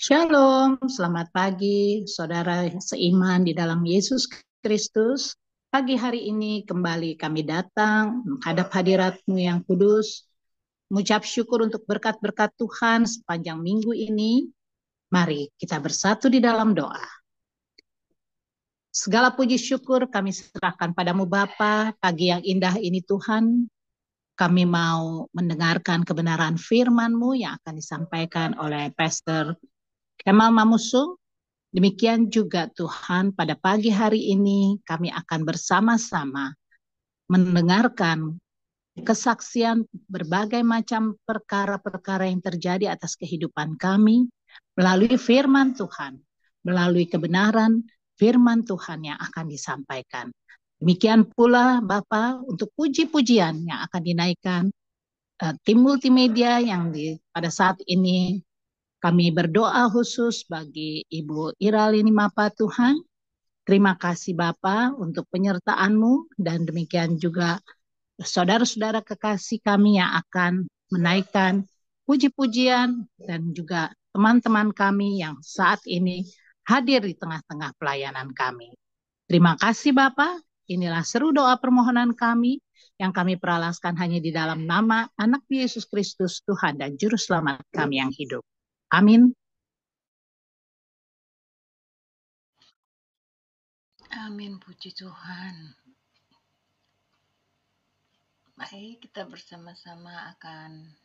Shalom, selamat pagi saudara seiman di dalam Yesus Kristus. Pagi hari ini kembali kami datang menghadap hadirat-Mu yang kudus, mengucap syukur untuk berkat-berkat Tuhan sepanjang minggu ini. Mari kita bersatu di dalam doa. Segala puji syukur kami serahkan padamu Bapa, pagi yang indah ini Tuhan. Kami mau mendengarkan kebenaran firman-Mu yang akan disampaikan oleh Pastor Kemal Mamusung. Demikian juga Tuhan, pada pagi hari ini kami akan bersama-sama mendengarkan kesaksian berbagai macam perkara-perkara yang terjadi atas kehidupan kami melalui firman Tuhan, melalui kebenaran firman Tuhan yang akan disampaikan. Demikian pula Bapa, untuk puji-pujian yang akan dinaikkan tim multimedia yang pada saat ini kami berdoa khusus bagi Ibu Iralini Mapa Tuhan. Terima kasih Bapa untuk penyertaan-Mu dan demikian juga saudara-saudara kekasih kami yang akan menaikkan puji-pujian dan juga teman-teman kami yang saat ini hadir di tengah-tengah pelayanan kami. Terima kasih Bapa. Inilah seru doa permohonan kami yang kami peralaskan hanya di dalam nama Anak Yesus Kristus Tuhan dan Juru Selamat kami yang hidup. Amin. Amin, puji Tuhan. Mari kita bersama-sama akan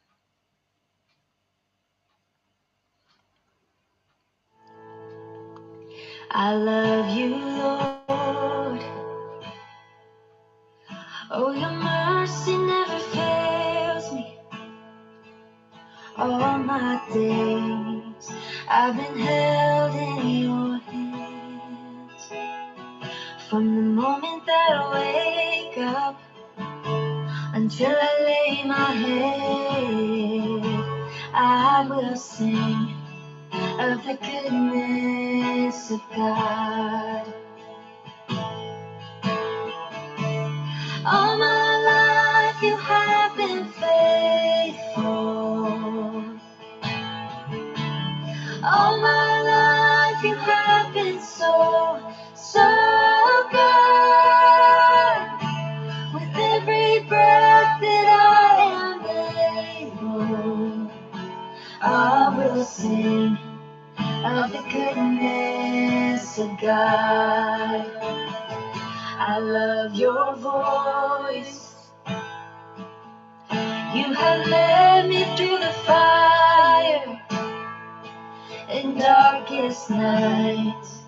I love you, Lord. Oh, your mercy never fails me. All my days I've been held in your hands. From the moment that I wake up until I lay my head, I will sing of the goodness of God. All my life you have been faithful. All my life you have been so, so good. With every breath that I am able, I will sing of the goodness of God. I love your voice. You have led me through the fire and darkest nights.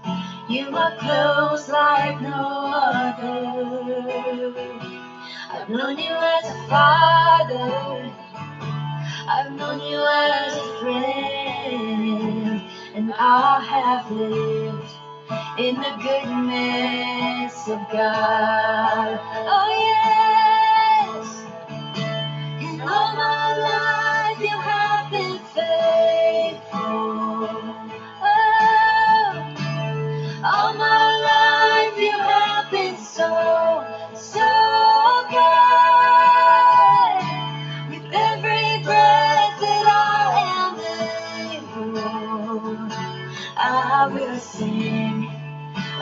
You are close like no other. I've known you as a father. I've known you as a friend, and I have lived in the goodness of God. Oh yes, in all my life you have been faithful. Oh, all my life you have been so, so good. With every breath that I am able, I will sing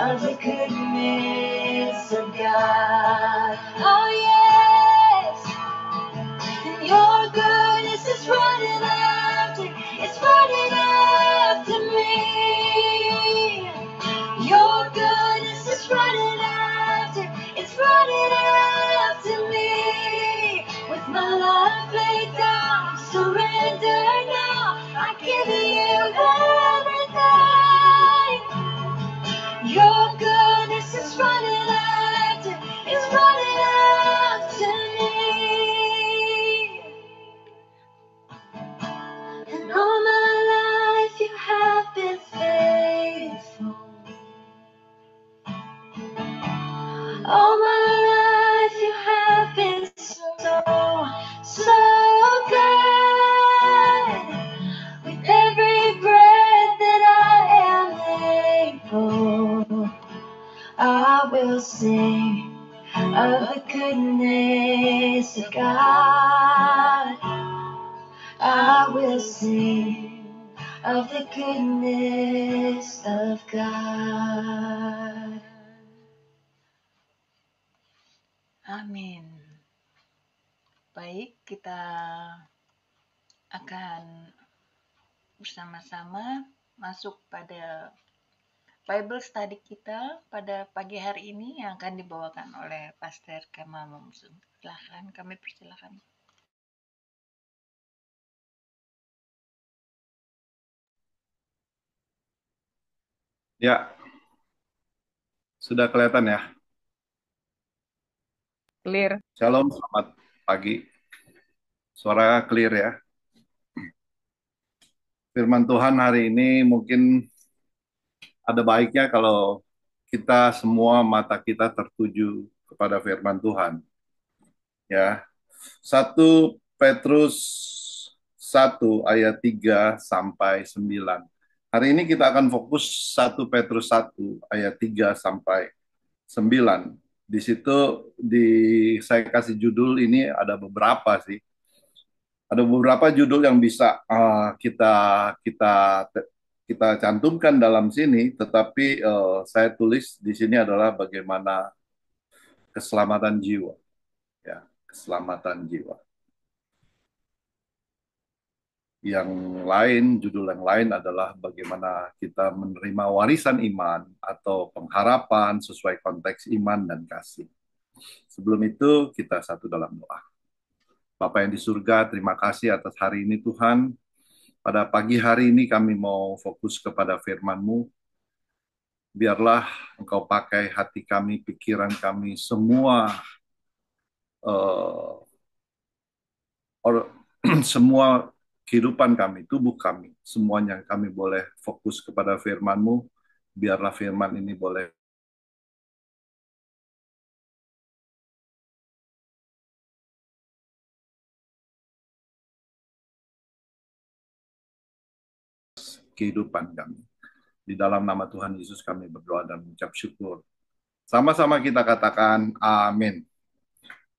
of the goodness of God. Oh yes, and your goodness is running after, it's running after me. Your goodness is running after, it's running after me. With my life laid down, surrender now, I give you everything. Your goodness is running after, it's running after me. And all my life you have been faithful. All my life you have been so, so good. With every breath that I am able, I will sing of the goodness of God. I will sing of the goodness of God. Amin. Baik, kita akan bersama-sama masuk pada Bible study kita pada pagi hari ini yang akan dibawakan oleh Pastor Kemal Mamsun. Silahkan, kami persilahkan. Ya, sudah kelihatan ya. Clear. Shalom, selamat pagi. Suara clear ya. Firman Tuhan hari ini mungkin ada baiknya kalau kita semua mata kita tertuju kepada firman Tuhan. Ya, 1 Petrus 1 ayat 3 sampai 9. Hari ini kita akan fokus 1 Petrus 1 ayat 3 sampai 9. Di situ saya kasih judul ini ada beberapa sih. Ada beberapa judul yang bisa kita kita kita cantumkan dalam sini, tetapi saya tulis di sini adalah bagaimana keselamatan jiwa, ya, keselamatan jiwa. Judul yang lain adalah bagaimana kita menerima warisan iman atau pengharapan sesuai konteks iman dan kasih. Sebelum itu kita satu dalam doa. Bapa yang di surga, terima kasih atas hari ini Tuhan. Pada pagi hari ini kami mau fokus kepada firman-Mu. Biarlah Engkau pakai hati kami, pikiran kami, semua semua kehidupan kami, tubuh kami, semuanya kami boleh fokus kepada firman-Mu. Biarlah firman ini boleh kehidupan kami. Di dalam nama Tuhan Yesus kami berdoa dan mengucap syukur. Sama-sama kita katakan amin.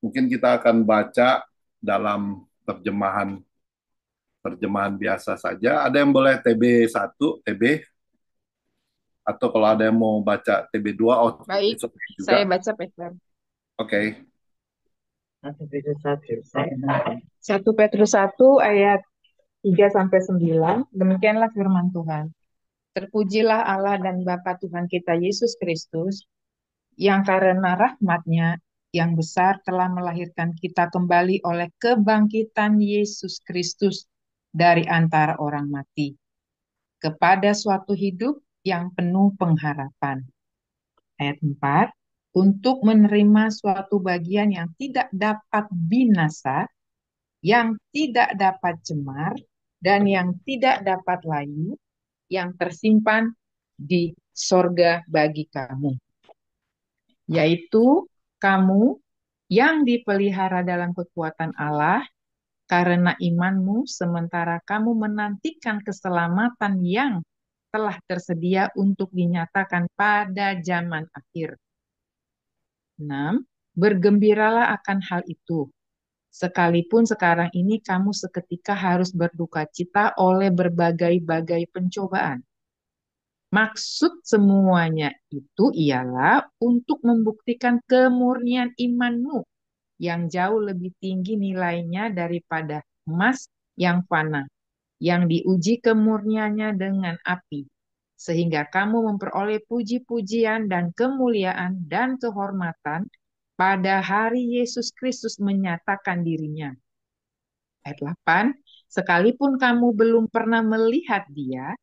Mungkin kita akan baca dalam terjemahan biasa saja. Ada yang boleh TB1, TB, atau kalau ada yang mau baca TB2, Baik, it's okay juga. saya baca Peter. Oke. 1 Petrus 1 ayat 3 sampai 9. Demikianlah firman Tuhan. Terpujilah Allah dan Bapa Tuhan kita Yesus Kristus, yang karena rahmat-Nya yang besar telah melahirkan kita kembali oleh kebangkitan Yesus Kristus dari antara orang mati, kepada suatu hidup yang penuh pengharapan. Ayat 4, untuk menerima suatu bagian yang tidak dapat binasa, yang tidak dapat cemar, dan yang tidak dapat layu, yang tersimpan di sorga bagi kamu, yaitu kamu yang dipelihara dalam kekuatan Allah karena imanmu, sementara kamu menantikan keselamatan yang telah tersedia untuk dinyatakan pada zaman akhir. 6. Bergembiralah akan hal itu, sekalipun sekarang ini kamu seketika harus berduka cita oleh berbagai-bagai pencobaan. Maksud semuanya itu ialah untuk membuktikan kemurnian imanmu yang jauh lebih tinggi nilainya daripada emas yang fana, yang diuji kemurniannya dengan api, sehingga kamu memperoleh puji-pujian dan kemuliaan dan kehormatan pada hari Yesus Kristus menyatakan dirinya. Ayat 8, sekalipun kamu belum pernah melihat Dia,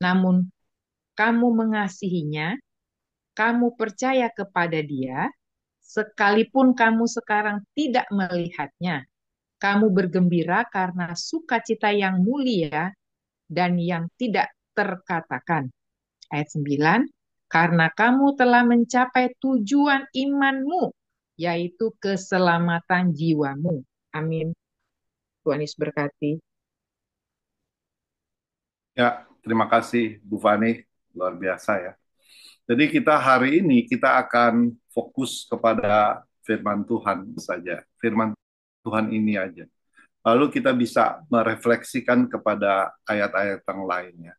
namun kamu mengasihinya, kamu percaya kepada Dia, sekalipun kamu sekarang tidak melihatnya, kamu bergembira karena sukacita yang mulia dan yang tidak terkatakan. Ayat 9, karena kamu telah mencapai tujuan imanmu, yaitu keselamatan jiwamu. Amin. Tuhan Yesus berkati. Ya, terima kasih Bu Fani, luar biasa ya. Jadi kita hari ini kita akan fokus kepada firman Tuhan saja. Firman Tuhan ini aja. lalu kita bisa merefleksikan kepada ayat-ayat yang lainnya.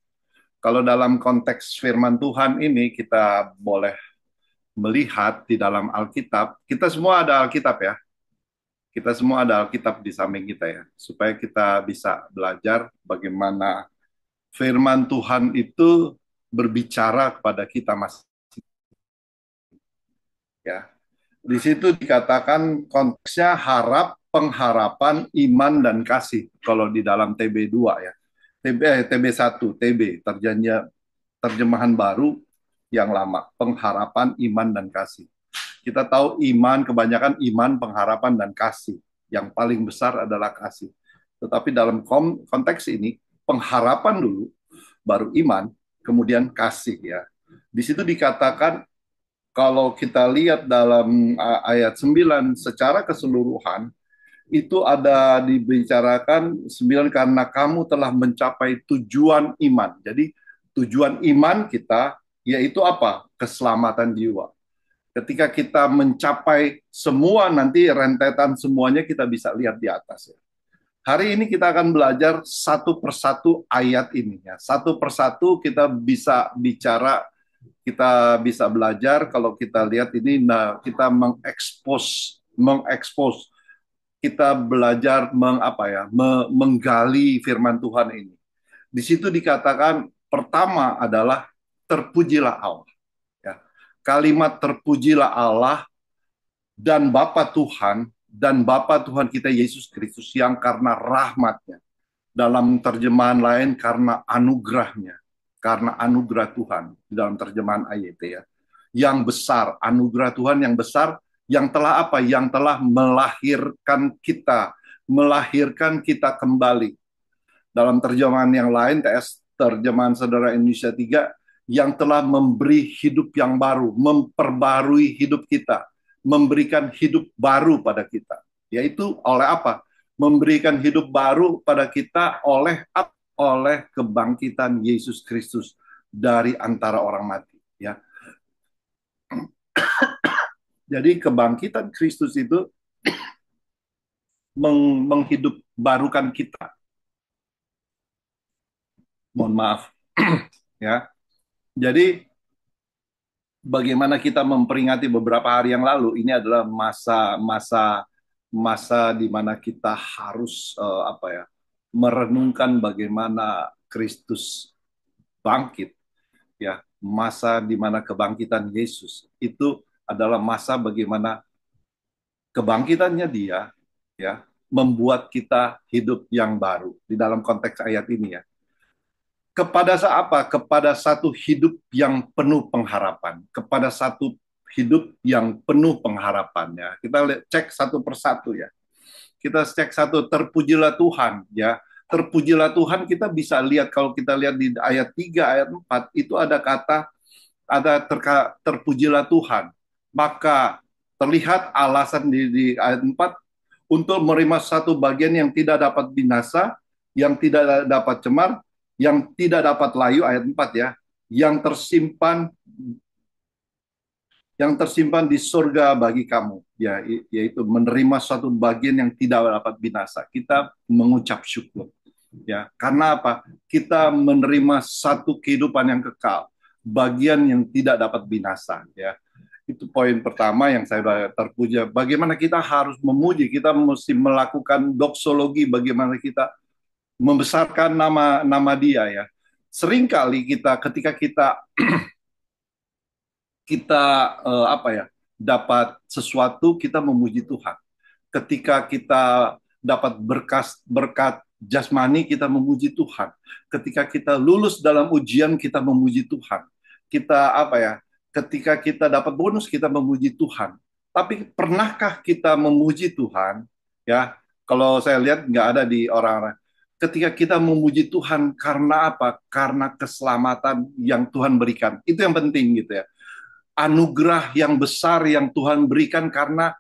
Kalau dalam konteks firman Tuhan ini kita boleh melihat di dalam Alkitab, kita semua ada Alkitab ya. Kita semua ada Alkitab di samping kita ya, supaya kita bisa belajar bagaimana firman Tuhan itu berbicara kepada kita masing ya. Di situ dikatakan konteksnya harap, pengharapan, iman dan kasih. Kalau di dalam TB2 ya. TB1, TB terjemahan baru yang lama, pengharapan, iman dan kasih. Kita tahu iman, kebanyakan iman, pengharapan dan kasih. Yang paling besar adalah kasih. Tetapi dalam konteks ini, pengharapan dulu, baru iman, kemudian kasih ya. Di situ dikatakan kalau kita lihat dalam ayat 9 secara keseluruhan, itu ada dibicarakan 9 karena kamu telah mencapai tujuan iman. Jadi tujuan iman kita yaitu apa? Keselamatan jiwa. Ketika kita mencapai semua nanti rentetan semuanya kita bisa lihat di atas ya. Hari ini kita akan belajar satu persatu ayat ini ya. Satu persatu kita bisa bicara, kita bisa belajar kalau kita lihat ini, nah kita mengekspos, kita belajar menggali firman Tuhan ini. Di situ dikatakan pertama adalah terpujilah Allah. Ya. Kalimat terpujilah Allah dan Bapa Tuhan kita Yesus Kristus yang karena rahmatnya. Dalam terjemahan lain karena anugerahnya. Karena anugerah Tuhan. Dalam terjemahan AYT ya. Yang besar, anugerah Tuhan yang besar, yang telah apa? Yang telah melahirkan kita kembali. Dalam terjemahan yang lain, terjemahan Saudara Indonesia 3, yang telah memberi hidup yang baru, memperbarui hidup kita, memberikan hidup baru pada kita. Yaitu oleh apa? Memberikan hidup baru pada kita oleh kebangkitan Yesus Kristus dari antara orang mati. Ya. Jadi kebangkitan Kristus itu menghidup barukan kita. Mohon maaf. Ya. Jadi bagaimana kita memperingati beberapa hari yang lalu, ini adalah masa di mana kita harus merenungkan bagaimana Kristus bangkit ya, masa di mana kebangkitan Yesus itu adalah masa bagaimana kebangkitannya dia ya membuat kita hidup yang baru di dalam konteks ayat ini ya. Kepada satu hidup yang penuh pengharapan, kepada satu hidup yang penuh pengharapannya. Kita cek satu persatu ya. Kita cek satu, terpujilah Tuhan ya. Terpujilah Tuhan kita bisa lihat kalau kita lihat di ayat 3, ayat 4 itu ada kata terpujilah Tuhan. Maka terlihat alasan di ayat 4 untuk menerima satu bagian yang tidak dapat binasa, yang tidak dapat cemar, yang tidak dapat layu, ayat 4 ya, yang tersimpan di surga bagi kamu, ya, yaitu menerima suatu bagian yang tidak dapat binasa. Kita mengucap syukur, ya, karena apa? Kita menerima satu kehidupan yang kekal, bagian yang tidak dapat binasa, ya. Itu poin pertama yang saya terpuja. Bagaimana kita harus memuji, kita mesti melakukan doksologi, bagaimana kita membesarkan nama dia ya. Seringkali ketika kita dapat sesuatu kita memuji Tuhan. Ketika kita dapat berkat jasmani kita memuji Tuhan. Ketika kita lulus dalam ujian kita memuji Tuhan. Ketika kita dapat bonus kita memuji Tuhan. Tapi pernahkah kita memuji Tuhan? Ya, kalau saya lihat nggak ada di orang-orang. Ketika kita memuji Tuhan karena apa? Karena keselamatan yang Tuhan berikan. Itu yang penting gitu ya. Anugerah yang besar yang Tuhan berikan karena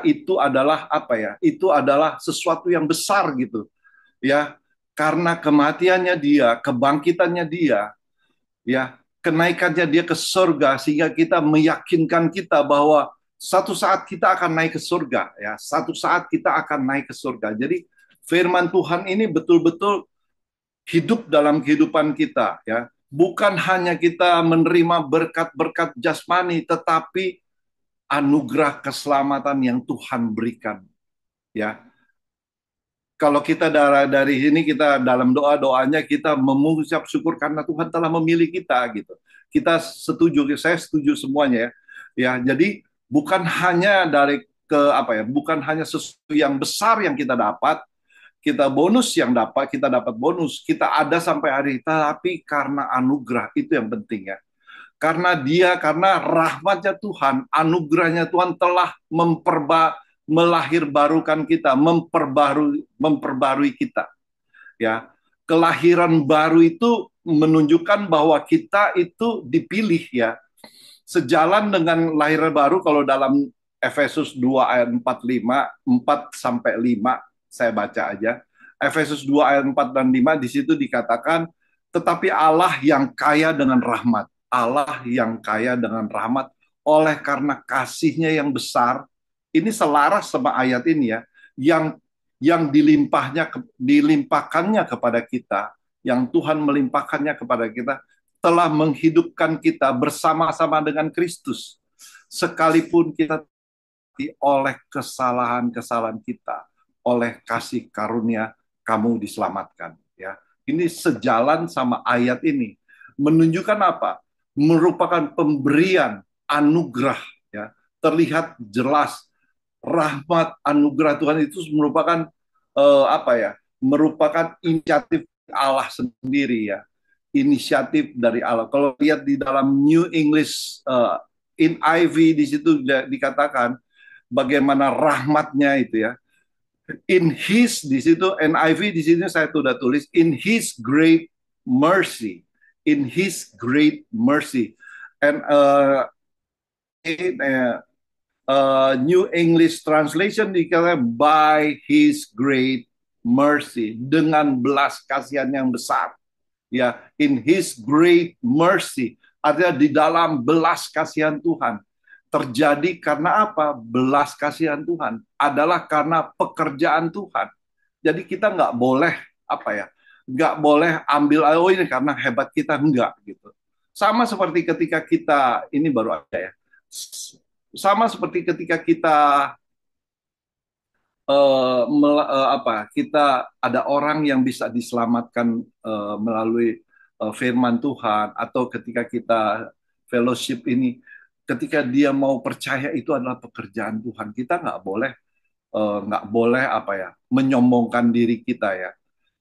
itu adalah Itu adalah sesuatu yang besar gitu. Ya, karena kematiannya dia, kebangkitannya dia, ya, kenaikannya dia ke surga sehingga kita meyakinkan kita bahwa satu saat kita akan naik ke surga ya. Satu saat kita akan naik ke surga. Jadi firman Tuhan ini betul-betul hidup dalam kehidupan kita, ya. Bukan hanya kita menerima berkat-berkat jasmani, tetapi anugerah keselamatan yang Tuhan berikan, ya. Kalau kita dari sini, kita dalam doanya kita mengucap syukur karena Tuhan telah memilih kita, gitu. Kita setuju, saya setuju semuanya, ya. Ya, jadi bukan hanya bukan hanya sesuatu yang besar yang kita dapat, kita dapat bonus, kita ada sampai hari ini, tapi karena anugerah, itu yang penting, ya. Karena rahmatnya Tuhan, anugerahnya Tuhan telah melahirbarukan kita, memperbarui kita, ya. Kelahiran baru itu menunjukkan bahwa kita itu dipilih, ya. Sejalan dengan lahiran baru, kalau dalam Efesus 2 ayat 4 sampai 5, saya baca aja. Efesus 2 ayat 4 dan 5, di situ dikatakan, tetapi Allah yang kaya dengan rahmat, Allah yang kaya dengan rahmat, oleh karena kasihnya yang besar, ini selaras sama ayat ini, ya, yang dilimpahkannya kepada kita, yang Tuhan melimpahkannya kepada kita, telah menghidupkan kita bersama-sama dengan Kristus, sekalipun kita oleh kesalahan-kesalahan kita, oleh kasih karunia kamu diselamatkan, ya. Ini sejalan sama ayat ini, menunjukkan apa? Merupakan pemberian anugerah, ya. Terlihat jelas rahmat anugerah Tuhan itu merupakan merupakan inisiatif Allah sendiri, ya. Inisiatif dari Allah. Kalau lihat di dalam New English NIV, di situ dikatakan bagaimana rahmatnya itu, ya. In His, di situ NIV, di sini saya sudah tulis in His great mercy, in His great mercy, and New English Translation dikatakan by His great mercy, dengan belas kasihan yang besar, ya. In His great mercy, artinya di dalam belas kasihan Tuhan. Terjadi karena apa? Belas kasihan Tuhan adalah karena pekerjaan Tuhan. Jadi kita nggak boleh nggak boleh ambil ini karena hebat kita, enggak, gitu. Sama seperti ketika kita ini baru aja, ya. Sama seperti ketika kita kita ada orang yang bisa diselamatkan melalui firman Tuhan, atau ketika kita fellowship ini, ketika dia mau percaya, itu adalah pekerjaan Tuhan. Kita nggak boleh menyombongkan diri kita, ya.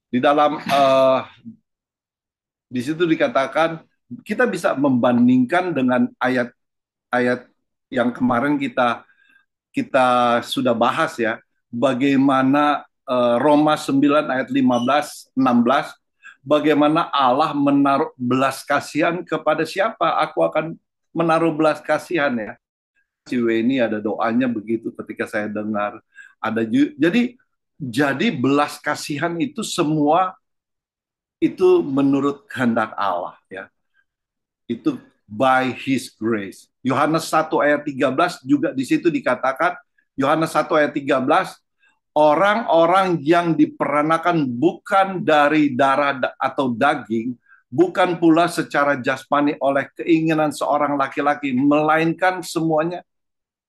Di dalam di situ dikatakan kita bisa membandingkan dengan ayat-ayat yang kemarin kita sudah bahas, ya. Bagaimana Roma 9 ayat 15-16, bagaimana Allah menaruh belas kasihan kepada siapa? Aku akan menaruh belas kasihan, ya. Si Weni ada doanya begitu ketika saya dengar. Jadi belas kasihan itu semua itu menurut kehendak Allah, ya. Itu by His grace. Yohanes 1 ayat 13 juga di situ dikatakan, Yohanes 1 ayat 13, orang-orang yang diperanakan bukan dari darah atau daging, bukan pula secara jasmani oleh keinginan seorang laki-laki, melainkan semuanya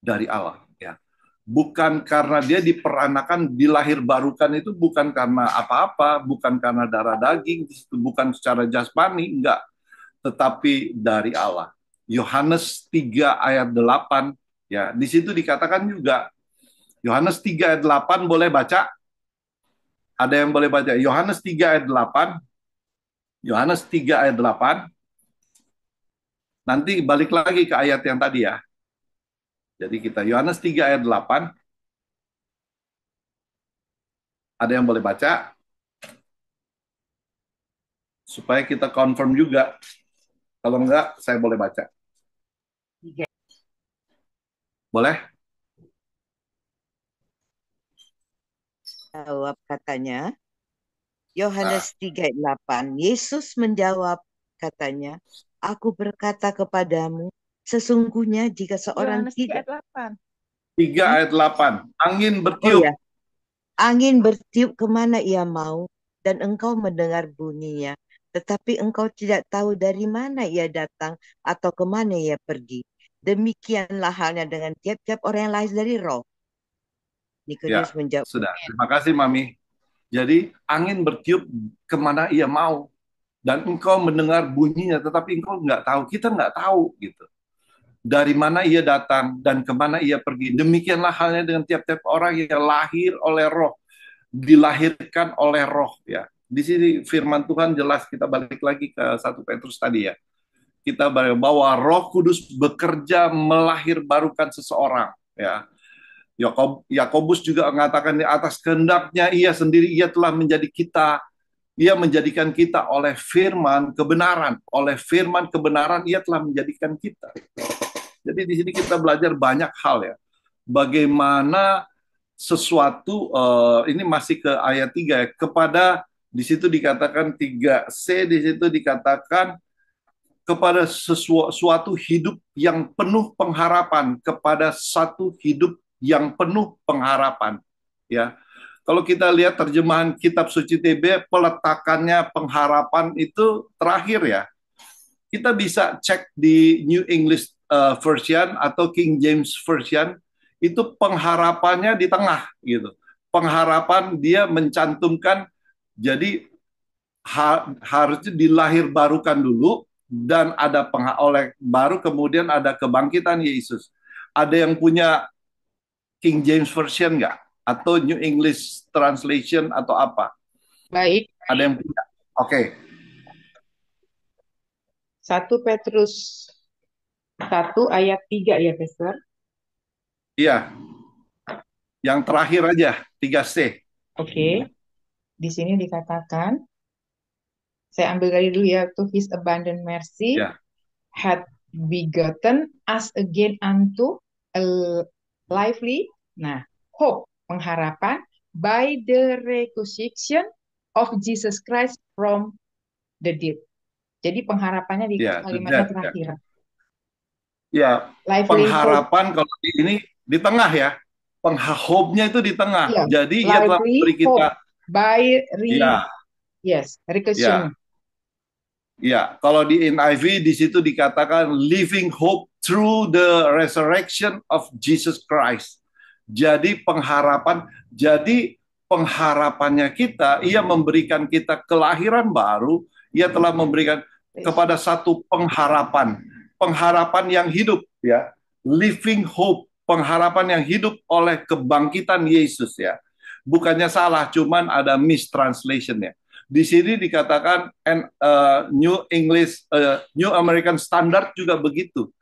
dari Allah, ya. Bukan karena dia diperanakan, dilahirbarukan, itu bukan karena apa-apa, bukan karena darah daging, bukan secara jasmani, enggak, tetapi dari Allah. Yohanes 3 ayat 8, ya, di situ dikatakan juga. Yohanes 3 ayat 8, boleh baca? Ada yang boleh baca? Yohanes 3 ayat 8. Yohanes 3 ayat 8. Nanti balik lagi ke ayat yang tadi, ya. Jadi kita Yohanes 3 ayat 8. Ada yang boleh baca? Supaya kita confirm juga. Kalau enggak, saya boleh baca. Boleh? Jawab katanya, Yohanes 3 ayat 8, Yesus menjawab katanya, aku berkata kepadamu, sesungguhnya jika seorang Yohanes 3 tidak... ayat 8. 3 ayat 8. Angin bertiup. Oh, ya. Angin bertiup kemana ia mau, dan engkau mendengar bunyinya. Tetapi engkau tidak tahu dari mana ia datang atau kemana ia pergi. Demikianlah halnya dengan tiap-tiap orang yang lahir dari roh. Nikodemus Ya, menjawab, sudah. Terima kasih, Mami. Jadi, angin bertiup kemana ia mau. Dan engkau mendengar bunyinya, tetapi engkau nggak tahu. Kita nggak tahu, gitu. Dari mana ia datang dan kemana ia pergi. Demikianlah halnya dengan tiap-tiap orang yang lahir oleh roh. Dilahirkan oleh roh, ya. Di sini firman Tuhan jelas, kita balik lagi ke 1 Petrus tadi, ya. Kita bahwa Roh Kudus bekerja melahirbarukan seseorang, ya. Yakobus juga mengatakan di atas kehendaknya ia sendiri ia telah menjadi kita, ia menjadikan kita oleh firman kebenaran ia telah menjadikan kita. Jadi di sini kita belajar banyak hal, ya. Bagaimana sesuatu, ini masih ke ayat 3, ya. Kepada, di situ dikatakan 3C, di situ dikatakan kepada suatu hidup yang penuh pengharapan, kepada satu hidup yang penuh pengharapan, ya. Kalau kita lihat terjemahan kitab suci TB, peletakannya pengharapan itu terakhir, ya. Kita bisa cek di New English Version atau King James Version, itu pengharapannya di tengah, gitu. Pengharapan dia mencantumkan, jadi harusnya dilahirbarukan dulu, dan ada oleh baru kemudian ada kebangkitan Yesus. Ada yang punya King James Version nggak? Atau New English Translation atau apa? Baik, Ada yang punya? Oke. 1 Petrus 1 ayat 3 ya, Pastor. Iya. Yang terakhir aja, 3C. Oke. Di sini dikatakan, saya ambil dari dulu ya, to his abundant mercy Ya. had begotten us again unto a lively, hope, pengharapan, by the resurrection of Jesus Christ from the dead. Jadi pengharapannya di Ya, kalimatnya ya. terakhir. Ya, Lively hope. pengharapan kalau ini di tengah, ya. Hope-nya itu di tengah. Iya, Jadi ia telah lively memberi kita, hope by ya. resurrection. Ya, kalau di NIV di situ dikatakan living hope through the resurrection of Jesus Christ. Jadi pengharapannya kita, ia memberikan kita kelahiran baru, ia telah memberikan kepada satu pengharapan yang hidup, ya. Living hope, pengharapan yang hidup oleh kebangkitan Yesus, ya. Bukannya salah, cuman ada mistranslation-nya. Di sini dikatakan New American Standard juga begitu.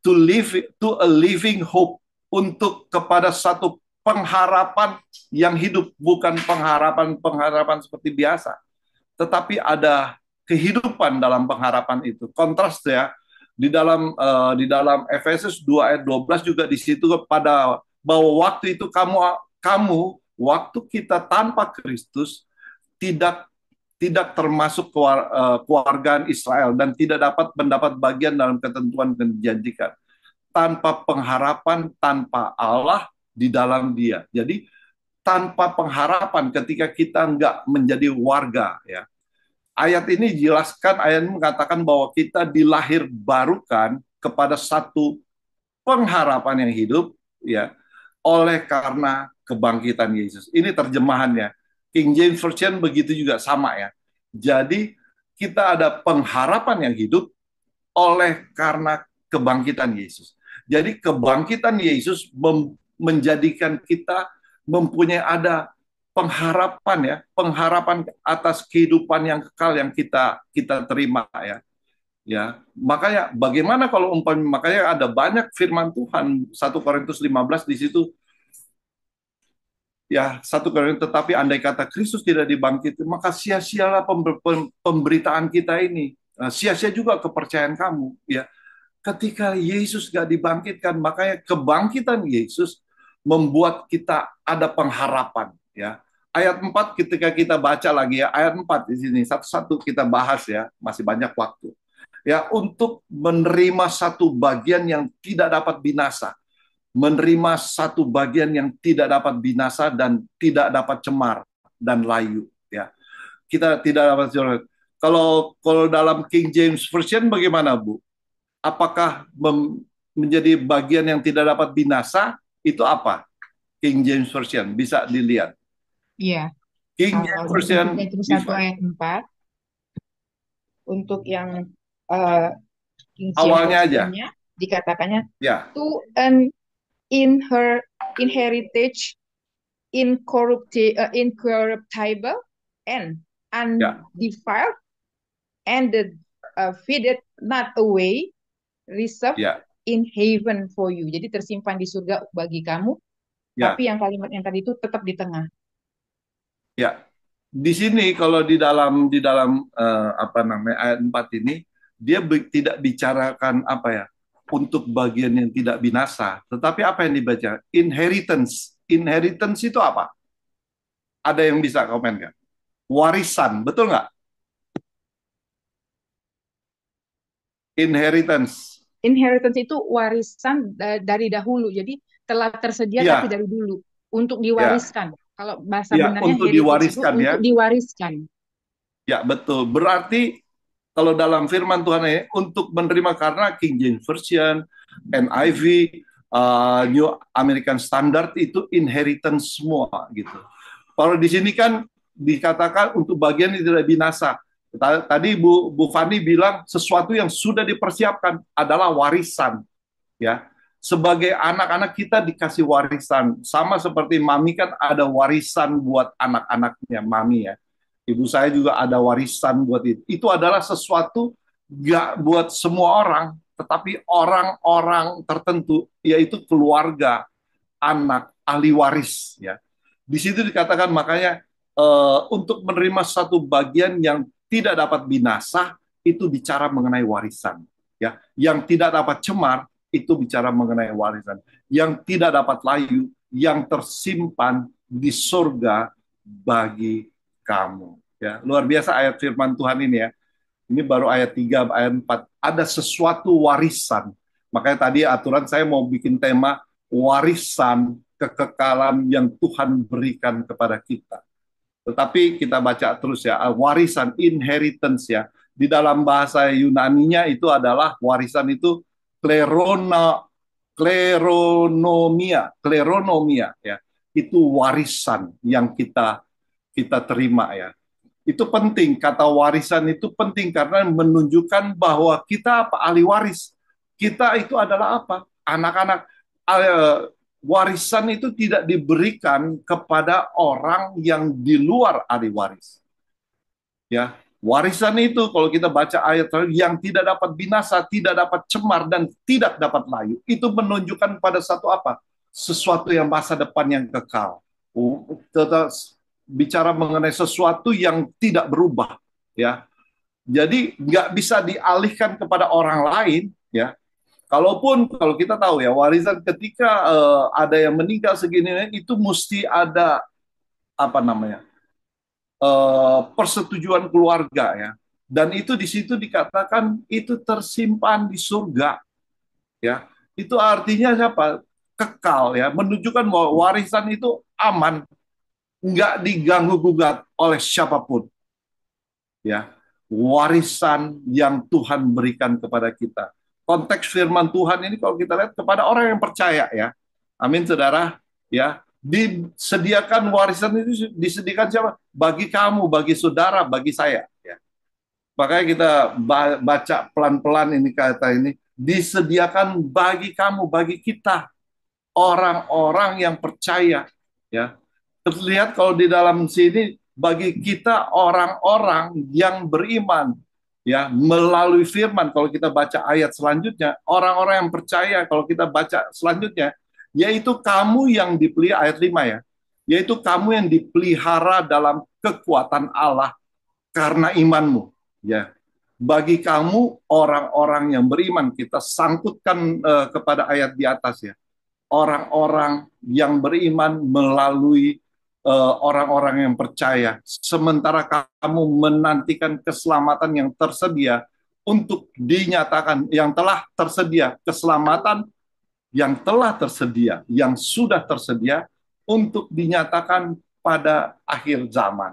To a living hope, untuk kepada satu pengharapan yang hidup, bukan pengharapan seperti biasa, tetapi ada kehidupan dalam pengharapan itu. Kontras, ya, di dalam Efesus 2 ayat 12 juga di situ pada bahwa waktu itu kamu waktu kita tanpa Kristus tidak termasuk keluargaan Israel dan tidak dapat mendapat bagian dalam ketentuan yang dijanjikan. Tanpa pengharapan, tanpa Allah di dalam Dia. Jadi tanpa pengharapan ketika kita nggak menjadi warga, ya. Ayat ini jelaskan, ayat ini mengatakan bahwa kita dilahirbarukan kepada satu pengharapan yang hidup, ya, oleh karena kebangkitan Yesus. Ini terjemahannya. King James Version begitu juga sama, ya. Jadi kita ada pengharapan yang hidup oleh karena kebangkitan Yesus. Jadi kebangkitan Yesus menjadikan kita mempunyai ada pengharapan, ya, pengharapan atas kehidupan yang kekal yang kita terima, ya. Ya, makanya bagaimana kalau makanya ada banyak firman Tuhan 1 Korintus 15 di situ, ya, 1 Korintus, tetapi andai kata Kristus tidak dibangkit, maka sia-sialah pemberitaan kita ini. Sia-sia juga kepercayaan kamu, ya. Ketika Yesus gak dibangkitkan, makanya kebangkitan Yesus membuat kita ada pengharapan, ya. Ayat 4 ketika kita baca lagi, ya, ayat 4 di sini satu-satu kita bahas, ya, masih banyak waktu. Ya, untuk menerima satu bagian yang tidak dapat binasa, menerima satu bagian yang tidak dapat binasa dan tidak dapat cemar dan layu. Ya, kita tidak dapat cemar. Kalau dalam King James Version bagaimana, Bu? Apakah menjadi bagian yang tidak dapat binasa? Itu apa? King James Version bisa dilihat. Iya. King Kalau James di Version 1 ayat 4 untuk yang King James awalnya aja. Version-nya dikatakannya Ya, to an inheritance incorruptible and ya, undefiled and faded not away, reserved ya, in heaven for you. Jadi tersimpan di surga bagi kamu, ya, tapi yang kalimat yang tadi itu tetap di tengah. ya. Di sini kalau di dalam apa namanya ayat 4 ini dia tidak bicarakan apa ya untuk bagian yang tidak binasa, tetapi apa yang dibaca? Inheritance. Inheritance itu apa? Ada yang bisa komen nggak? Warisan, betul nggak? Inheritance. Inheritance itu warisan dari dahulu. Jadi telah tersedia tapi Ya, dari dulu untuk ya, diwariskan. Kalau bahasa ya, benarnya untuk heritage itu diwariskan ya. untuk diwariskan. Ya, betul. Berarti kalau dalam firman Tuhan ini untuk menerima, karena King James Version, NIV, New American Standard itu inheritance semua gitu. Kalau di sini kan dikatakan untuk bagian yang tidak binasa. Tadi Bu Fani bilang sesuatu yang sudah dipersiapkan adalah warisan, ya. Sebagai anak-anak kita dikasih warisan, sama seperti Mami kan ada warisan buat anak-anaknya Mami ya. Ibu saya juga ada warisan buat itu. Itu adalah sesuatu gak buat semua orang, tetapi orang-orang tertentu, yaitu keluarga, anak, ahli waris. Ya, di situ dikatakan makanya untuk menerima satu bagian yang tidak dapat binasa itu bicara mengenai warisan. Ya, yang tidak dapat cemar itu bicara mengenai warisan. Yang tidak dapat layu, yang tersimpan di surga bagi kamu. Ya, luar biasa ayat firman Tuhan ini ya. Ini baru ayat 3, ayat 4. Ada sesuatu warisan. Makanya tadi aturan saya mau bikin tema warisan kekekalan yang Tuhan berikan kepada kita. Tetapi kita baca terus ya, warisan, inheritance ya. Di dalam bahasa Yunaninya itu adalah warisan itu kleronomia ya. Itu warisan yang kita terima ya. Itu penting, kata warisan itu penting karena menunjukkan bahwa kita apa? Ahli waris. Kita itu adalah apa? Anak-anak. Warisan itu tidak diberikan kepada orang yang di luar ahli waris. Ya, warisan itu kalau kita baca ayat yang tidak dapat binasa, tidak dapat cemar dan tidak dapat layu, itu menunjukkan pada satu apa? Sesuatu yang masa depan yang kekal. Bicara mengenai sesuatu yang tidak berubah, ya. Jadi nggak bisa dialihkan kepada orang lain, ya. Kalaupun kalau kita tahu ya warisan ketika ada yang meninggal segini itu mesti ada apa namanya persetujuan keluarga ya, dan itu di situ dikatakan itu tersimpan di surga, ya. Itu artinya siapa? Kekal ya, menunjukkan bahwa warisan itu aman, nggak diganggu gugat oleh siapapun, ya. Warisan yang Tuhan berikan kepada kita. Konteks firman Tuhan ini kalau kita lihat kepada orang yang percaya ya. Amin saudara, ya. Disediakan warisan itu disediakan siapa? Bagi kamu, bagi saudara, bagi saya ya. Makanya kita baca pelan-pelan ini kata ini, disediakan bagi kamu, bagi kita, orang-orang yang percaya ya. Terlihat kalau di dalam sini bagi kita orang-orang yang beriman ya melalui firman. Kalau kita baca ayat selanjutnya, orang-orang yang percaya, kalau kita baca selanjutnya, yaitu kamu yang dipelihara, ayat 5 ya, yaitu kamu yang dipelihara dalam kekuatan Allah karena imanmu ya. Bagi kamu orang-orang yang beriman, kita sangkutkan kepada ayat di atas ya, orang-orang yang beriman melalui orang-orang yang percaya, sementara kamu menantikan keselamatan yang tersedia untuk dinyatakan, yang telah tersedia keselamatan yang telah tersedia, yang sudah tersedia untuk dinyatakan pada akhir zaman.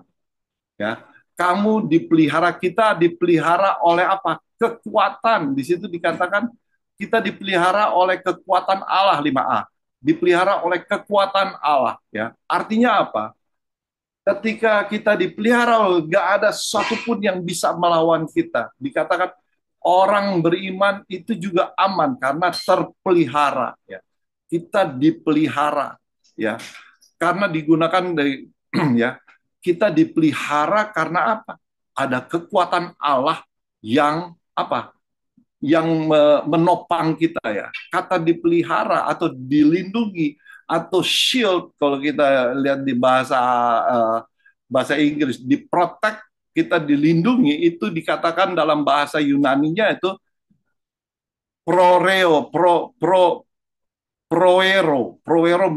Ya, kamu dipelihara, kita dipelihara oleh apa? Kekuatan. Di situ dikatakan kita dipelihara oleh kekuatan Allah 5a. Dipelihara oleh kekuatan Allah. Ya, artinya apa? Ketika kita dipelihara, gak ada satupun yang bisa melawan kita. Dikatakan orang beriman itu juga aman karena terpelihara. Ya, kita dipelihara. Ya, karena digunakan dari ya, kita dipelihara karena apa? Ada kekuatan Allah yang apa? Yang menopang kita ya. Kata dipelihara atau dilindungi atau shield kalau kita lihat di bahasa bahasa Inggris, diprotect, kita dilindungi, itu dikatakan dalam bahasa Yunaninya itu proreo, proero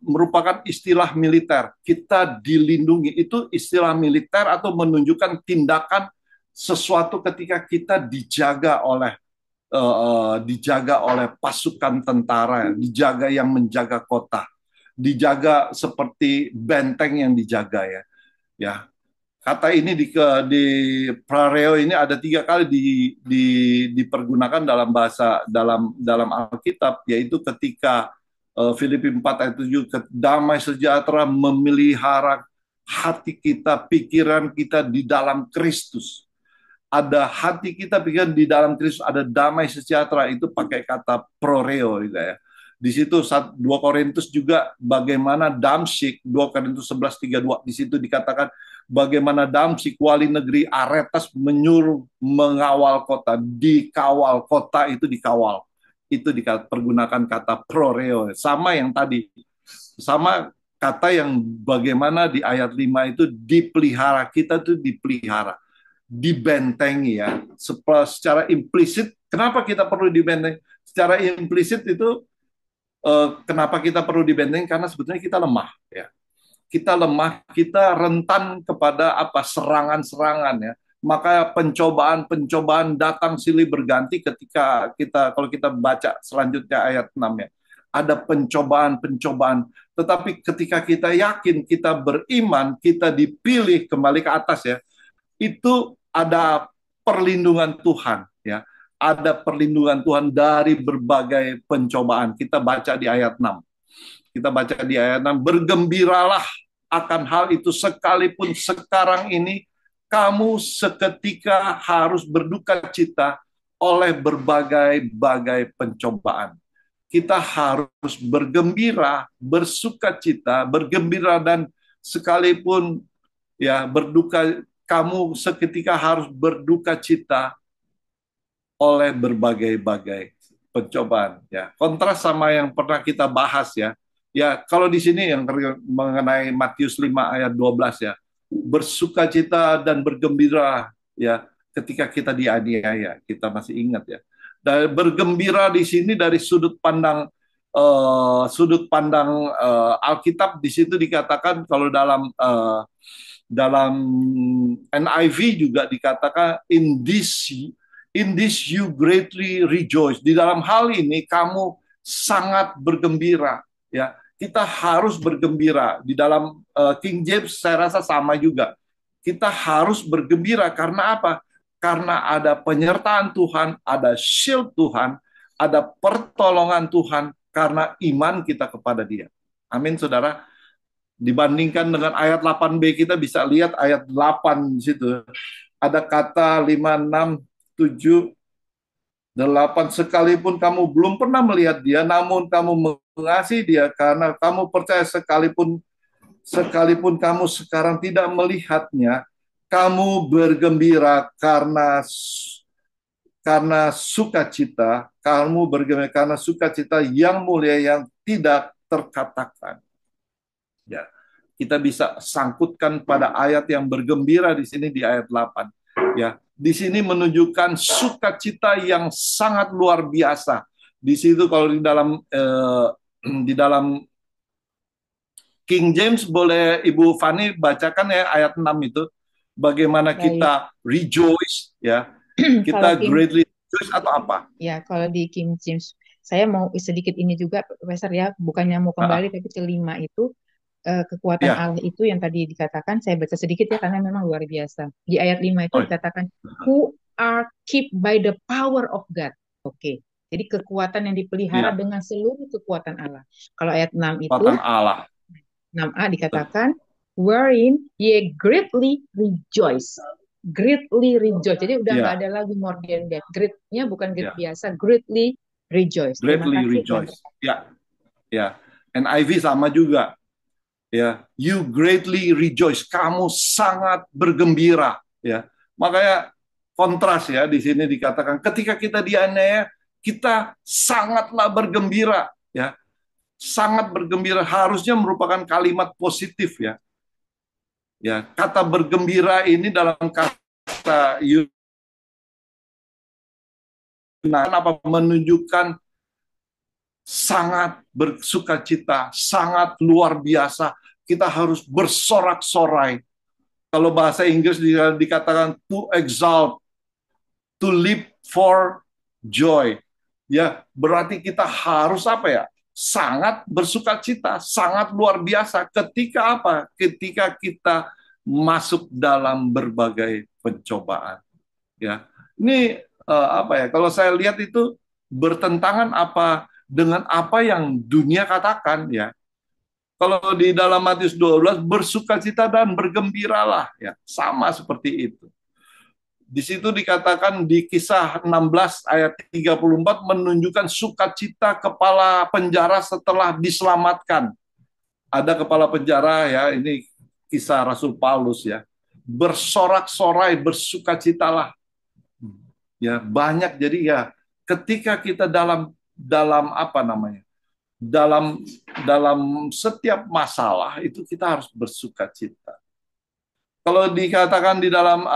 merupakan istilah militer. Kita dilindungi, itu istilah militer atau menunjukkan tindakan sesuatu ketika kita dijaga oleh pasukan tentara, dijaga yang menjaga kota, dijaga seperti benteng yang dijaga ya. Ya, kata ini di prareo ini ada 3 kali dipergunakan dalam bahasa dalam Alkitab, yaitu ketika Filipi 4 ayat 7, damai sejahtera memelihara hati kita, pikiran kita di dalam Kristus. Ada hati kita, pikiran di dalam Kristus, ada damai sejahtera, itu pakai kata proreo gitu ya. Di situ 2 Korintus juga bagaimana Damsyik, 2 Korintus 11:32, di situ dikatakan bagaimana Damsyik, wali negeri Aretas menyuruh mengawal kota, dikawal kota, itu dikawal. Itu dipergunakan kata proreo, sama yang tadi, sama kata yang bagaimana di ayat 5 itu dipelihara, kita tuh dipelihara, dibentengi ya. Secara implisit, kenapa kita perlu dibentengi? Secara implisit itu kenapa kita perlu dibentengi? Karena sebetulnya kita lemah ya. Kita lemah, kita rentan kepada apa? Serangan-serangan ya. Maka pencobaan-pencobaan datang silih berganti ketika kalau kita baca selanjutnya ayat 6 ya. Ada pencobaan-pencobaan. Tetapi ketika kita yakin, kita beriman, kita dipilih kembali ke atas ya. Itu ada perlindungan Tuhan ya. Ada perlindungan Tuhan dari berbagai pencobaan. Kita baca di ayat 6. Kita baca di ayat 6, bergembiralah akan hal itu sekalipun sekarang ini kamu seketika harus berduka cita oleh berbagai-bagai pencobaan. Kita harus bergembira, bersuka cita, bergembira, dan sekalipun ya berduka, kamu seketika harus berduka cita oleh berbagai-bagai pencobaan ya. Kontras sama yang pernah kita bahas ya. Ya, kalau di sini yang mengenai Matius 5 ayat 12 ya. Bersukacita dan bergembira ya ketika kita dianiaya, kita masih ingat ya. Dan bergembira di sini dari sudut pandang Alkitab, di situ dikatakan kalau dalam NIV juga dikatakan in this you greatly rejoice. Di dalam hal ini kamu sangat bergembira ya. Kita harus bergembira. Di dalam King James saya rasa sama juga. Kita harus bergembira karena apa? Karena ada penyertaan Tuhan, ada shield Tuhan, ada pertolongan Tuhan karena iman kita kepada Dia. Amin, saudara. Dibandingkan dengan ayat 8b, kita bisa lihat ayat 8 di situ. Ada kata 5, 6, 7, 8, sekalipun kamu belum pernah melihat Dia, namun kamu mengasihi Dia karena kamu percaya, sekalipun kamu sekarang tidak melihatnya, kamu bergembira karena sukacita, kamu bergembira karena sukacita yang mulia yang tidak terkatakan. Ya, kita bisa sangkutkan pada ayat yang bergembira di sini di ayat 8. Ya, di sini menunjukkan sukacita yang sangat luar biasa. Di situ kalau di dalam King James, boleh Ibu Fani bacakan ya ayat 6 itu, bagaimana kita rejoice ya. Kita greatly rejoice atau apa? Ya, kalau di King James saya mau sedikit ini juga, Profesor ya, bukannya mau kembali, Ah, tapi kelima itu kekuatan ya. Allah itu yang tadi dikatakan, saya baca sedikit ya karena memang luar biasa. Di ayat 5 itu Oh, dikatakan, who are kept by the power of God. Oke. Jadi kekuatan yang dipelihara iya, dengan seluruh kekuatan Allah. Kalau ayat 6 kekuatan itu, Allah. 6a dikatakan, wherein ye greatly rejoice. Greatly rejoice. Jadi udah nggak Iya, ada lagi more than that. Greatnya bukan great iya. biasa, greatly rejoice. Terima Greatly kasih Tuhan. rejoice. Ya, ya. NIV sama juga. Ya, you greatly rejoice. Kamu sangat bergembira. Ya, makanya kontras ya di sini dikatakan ketika kita dianiaya, kita sangatlah bergembira. Ya, sangat bergembira harusnya merupakan kalimat positif ya. Ya, kata bergembira ini dalam kata Yunan apa menunjukkan sangat bersukacita, sangat luar biasa. Kita harus bersorak-sorai. Kalau bahasa Inggris dikatakan to exalt, to leap for joy. Ya, berarti kita harus apa ya? Sangat bersukacita, sangat luar biasa ketika apa? Ketika kita masuk dalam berbagai pencobaan. Ya, ini apa ya? Kalau saya lihat itu bertentangan apa dengan apa yang dunia katakan ya. Kalau di dalam Matius 12 bersukacita dan bergembiralah ya, sama seperti itu. Di situ dikatakan di kisah 16 ayat 34 menunjukkan sukacita kepala penjara setelah diselamatkan. Ada kepala penjara ya, ini kisah Rasul Paulus ya. Bersorak-sorai, bersukacitalah. Ya, banyak jadi ya ketika kita dalam apa namanya? Dalam setiap masalah itu kita harus bersukacita. Kalau dikatakan di dalam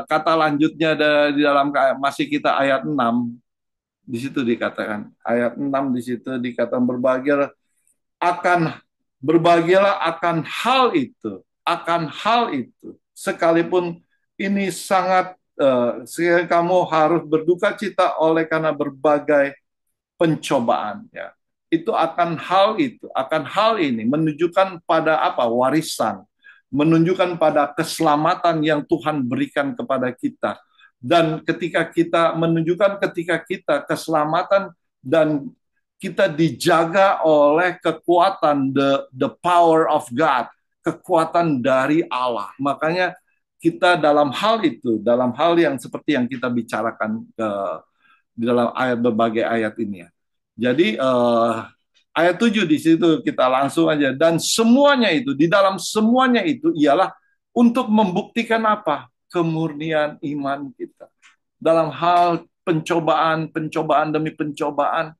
kata lanjutnya di dalam masih kita ayat 6 di situ dikatakan ayat 6 di situ dikatakan akan berbahagialah akan hal itu sekalipun ini sangat kamu harus berduka cita oleh karena berbagai pencobaan ya. Itu akan hal ini menunjukkan pada apa? Warisan, menunjukkan pada keselamatan yang Tuhan berikan kepada kita. Dan ketika kita keselamatan dan kita dijaga oleh kekuatan the power of God, kekuatan dari Allah. Makanya kita dalam hal yang seperti yang kita bicarakan di dalam berbagai ayat ini ya. Jadi ayat 7 di situ kita langsung aja. Dan semuanya itu, di dalam semuanya itu ialah untuk membuktikan apa? Kemurnian iman kita. Dalam hal pencobaan demi pencobaan,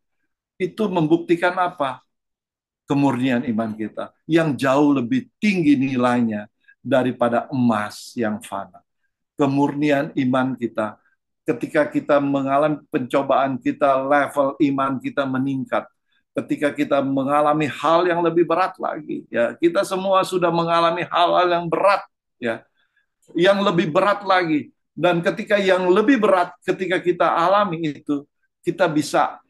itu membuktikan apa? Kemurnian iman kita. Yang jauh lebih tinggi nilainya daripada emas yang fana. Kemurnian iman kita. Ketika kita mengalami pencobaan kita, level iman kita meningkat. Ketika kita mengalami hal yang lebih berat lagi, ya kita semua sudah mengalami hal-hal yang berat, ya, yang lebih berat lagi. Dan ketika yang lebih berat, ketika kita alami itu, kita bisa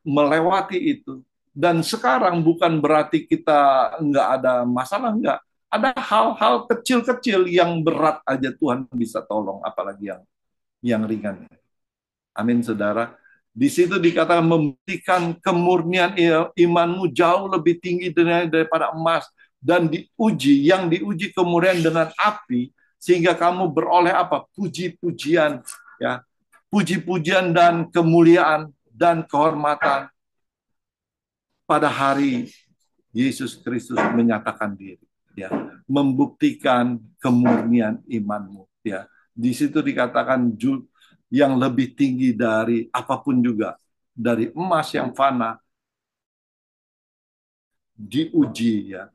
melewati itu. Dan sekarang bukan berarti kita nggak ada masalah, nggak. Ada hal-hal kecil-kecil yang berat aja Tuhan bisa tolong, apalagi yang ringan. Amin, saudara. Di situ dikatakan membuktikan kemurnian imanmu jauh lebih tinggi daripada emas dan yang diuji kemudian dengan api sehingga kamu beroleh apa? Puji-pujian, ya. Puji-pujian dan kemuliaan dan kehormatan pada hari Yesus Kristus menyatakan diri, ya, membuktikan kemurnian imanmu, ya. Di situ dikatakan yang lebih tinggi dari apapun juga, dari emas yang fana, diuji, ya.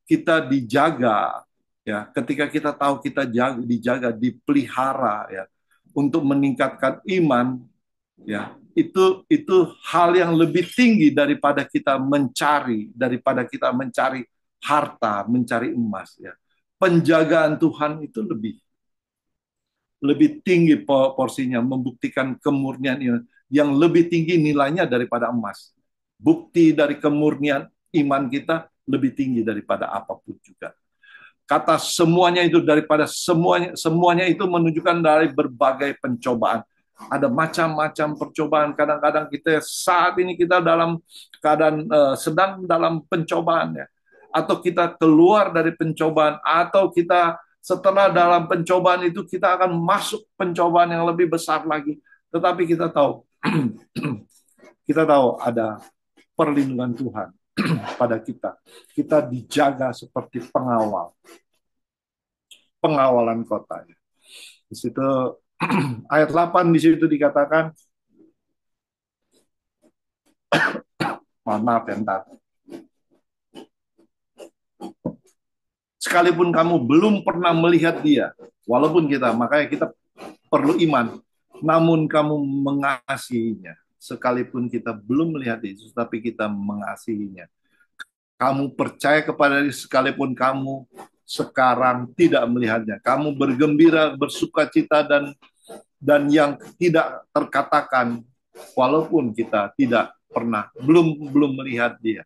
Kita dijaga, ya. Ketika kita tahu kita dijaga, dipelihara, ya, untuk meningkatkan iman, ya. Itu hal yang lebih tinggi daripada kita mencari harta, mencari emas, ya. Penjagaan Tuhan itu lebih tinggi porsinya, membuktikan kemurnian iman. yang lebih tinggi nilainya daripada emas. Bukti dari kemurnian iman kita lebih tinggi daripada apapun juga. Kata semuanya itu daripada semuanya itu menunjukkan dari berbagai pencobaan. Ada macam-macam percobaan. Kadang-kadang kita saat ini kita dalam keadaan sedang dalam pencobaan ya. Atau kita keluar dari pencobaan, atau kita setelah dalam pencobaan itu kita akan masuk pencobaan yang lebih besar lagi. Tetapi kita tahu kita tahu ada perlindungan Tuhan pada kita. Kita dijaga seperti pengawalan kota. Di situ ayat 8 di situ dikatakan, maaf ya, entar. Sekalipun kamu belum pernah melihat dia, walaupun makanya kita perlu iman, namun kamu mengasihinya. Sekalipun kita belum melihat Yesus, tapi kita mengasihinya. Kamu percaya kepada dia sekalipun kamu sekarang tidak melihatnya. Kamu bergembira, bersukacita, dan yang tidak terkatakan, walaupun kita tidak pernah, belum melihat dia.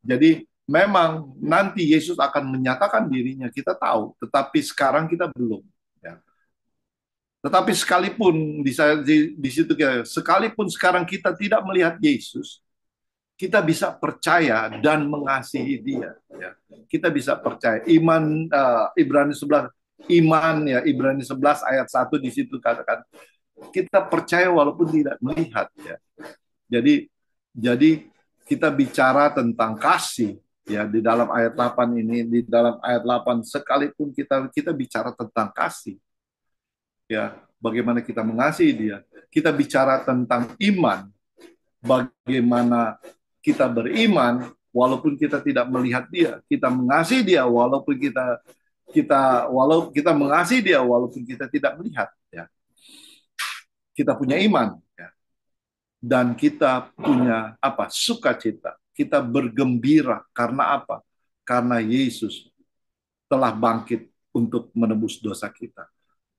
Jadi memang nanti Yesus akan menyatakan dirinya, kita tahu, tetapi sekarang kita belum. Ya. Tetapi sekalipun di situ sekalipun sekarang kita tidak melihat Yesus, kita bisa percaya dan mengasihi dia. Ya. Kita bisa percaya. Iman Ibrani 11 Ibrani 11 ayat 1 di situ katakan kita percaya walaupun tidak melihat. Ya. Jadi kita bicara tentang kasih ya di dalam ayat 8 ini, di dalam ayat 8 sekalipun kita bicara tentang kasih. Ya, bagaimana kita mengasihi dia. Kita bicara tentang iman. Bagaimana kita beriman walaupun kita tidak melihat dia, kita mengasihi dia walaupun kita mengasihi dia walaupun kita tidak melihat ya. Kita punya iman ya. Dan kita punya sukacita. Kita bergembira karena apa? Karena Yesus telah bangkit untuk menebus dosa kita.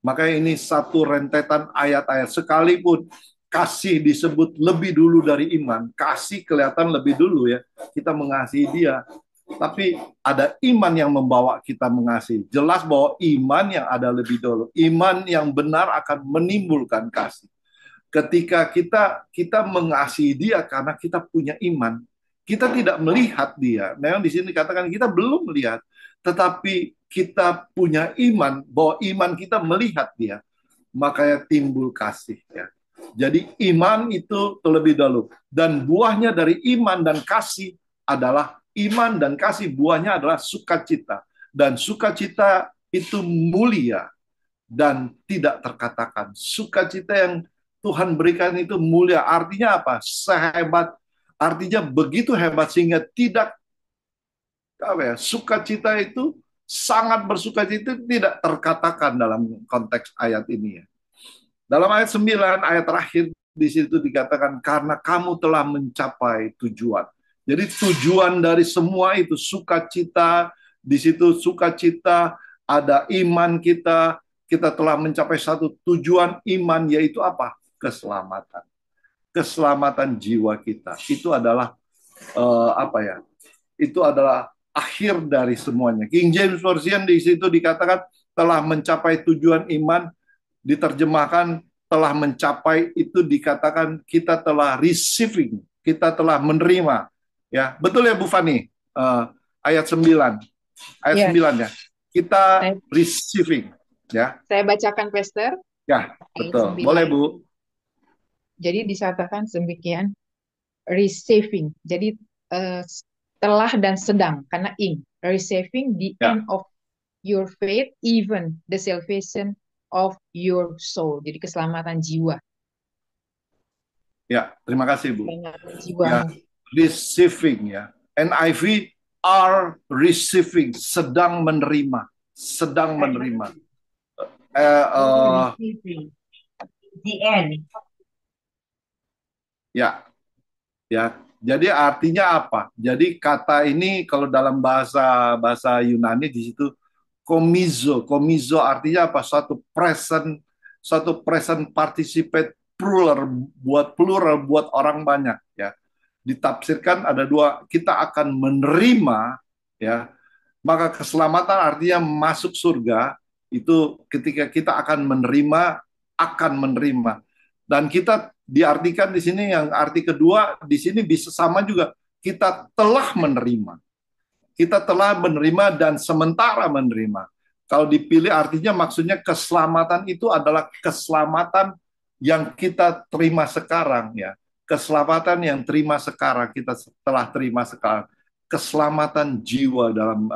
Maka ini satu rentetan ayat-ayat, sekalipun kasih disebut lebih dulu dari iman. Kasih kelihatan lebih dulu ya. Kita mengasihi dia. Tapi ada iman yang membawa kita mengasihi. Jelas bahwa iman yang ada lebih dulu. Iman yang benar akan menimbulkan kasih. Ketika kita mengasihi dia karena kita punya iman. Kita tidak melihat dia. Memang di sini dikatakan kita belum melihat. Tetapi kita punya iman bahwa iman kita melihat dia. Makanya timbul kasih ya. Jadi iman itu terlebih dahulu. Dan buahnya dari iman dan kasih adalah, iman dan kasih buahnya adalah sukacita. Dan sukacita itu mulia dan tidak terkatakan. Sukacita yang Tuhan berikan itu mulia. Artinya apa? Artinya begitu hebat sehingga tidak, sukacita itu sangat bersukacita tidak terkatakan dalam konteks ayat ini ya. Dalam ayat 9, ayat terakhir di situ dikatakan karena kamu telah mencapai tujuan. Jadi tujuan dari semua itu sukacita, di situ sukacita, ada iman kita telah mencapai satu tujuan iman, yaitu apa? Keselamatan. Keselamatan jiwa kita. Itu adalah Itu adalah akhir dari semuanya. King James Version di situ dikatakan telah mencapai tujuan iman. Diterjemahkan telah mencapai itu dikatakan kita telah receiving, kita telah menerima. Ya, betul ya Bu Fani? Ayat 9. Ayat Ya. 9 ya. Kita receiving ya. Saya bacakan Pastor. Ya, betul. 9. Boleh Bu. Jadi disatakan demikian, receiving. Jadi telah dan sedang karena receiving the end of your faith, even the salvation of your soul. Jadi keselamatan jiwa. Ya, terima kasih Bu. Keselamatan jiwa. Ya, receiving ya. NIV are receiving, sedang menerima, sedang menerima. Receiving. The end. Ya, ya. Jadi artinya apa? Jadi kata ini kalau dalam bahasa Yunani di situ komizo artinya apa? Suatu present participate plural, buat orang banyak ya. Ditafsirkan ada dua, kita akan menerima ya. Maka keselamatan artinya masuk surga itu ketika kita akan menerima. Dan kita diartikan di sini yang arti kedua di sini bisa sama juga, kita telah menerima. Kita telah menerima dan sementara menerima. Kalau dipilih artinya maksudnya keselamatan itu adalah keselamatan yang kita terima sekarang ya. Keselamatan yang terima sekarang, kita telah terima sekarang. Keselamatan jiwa dalam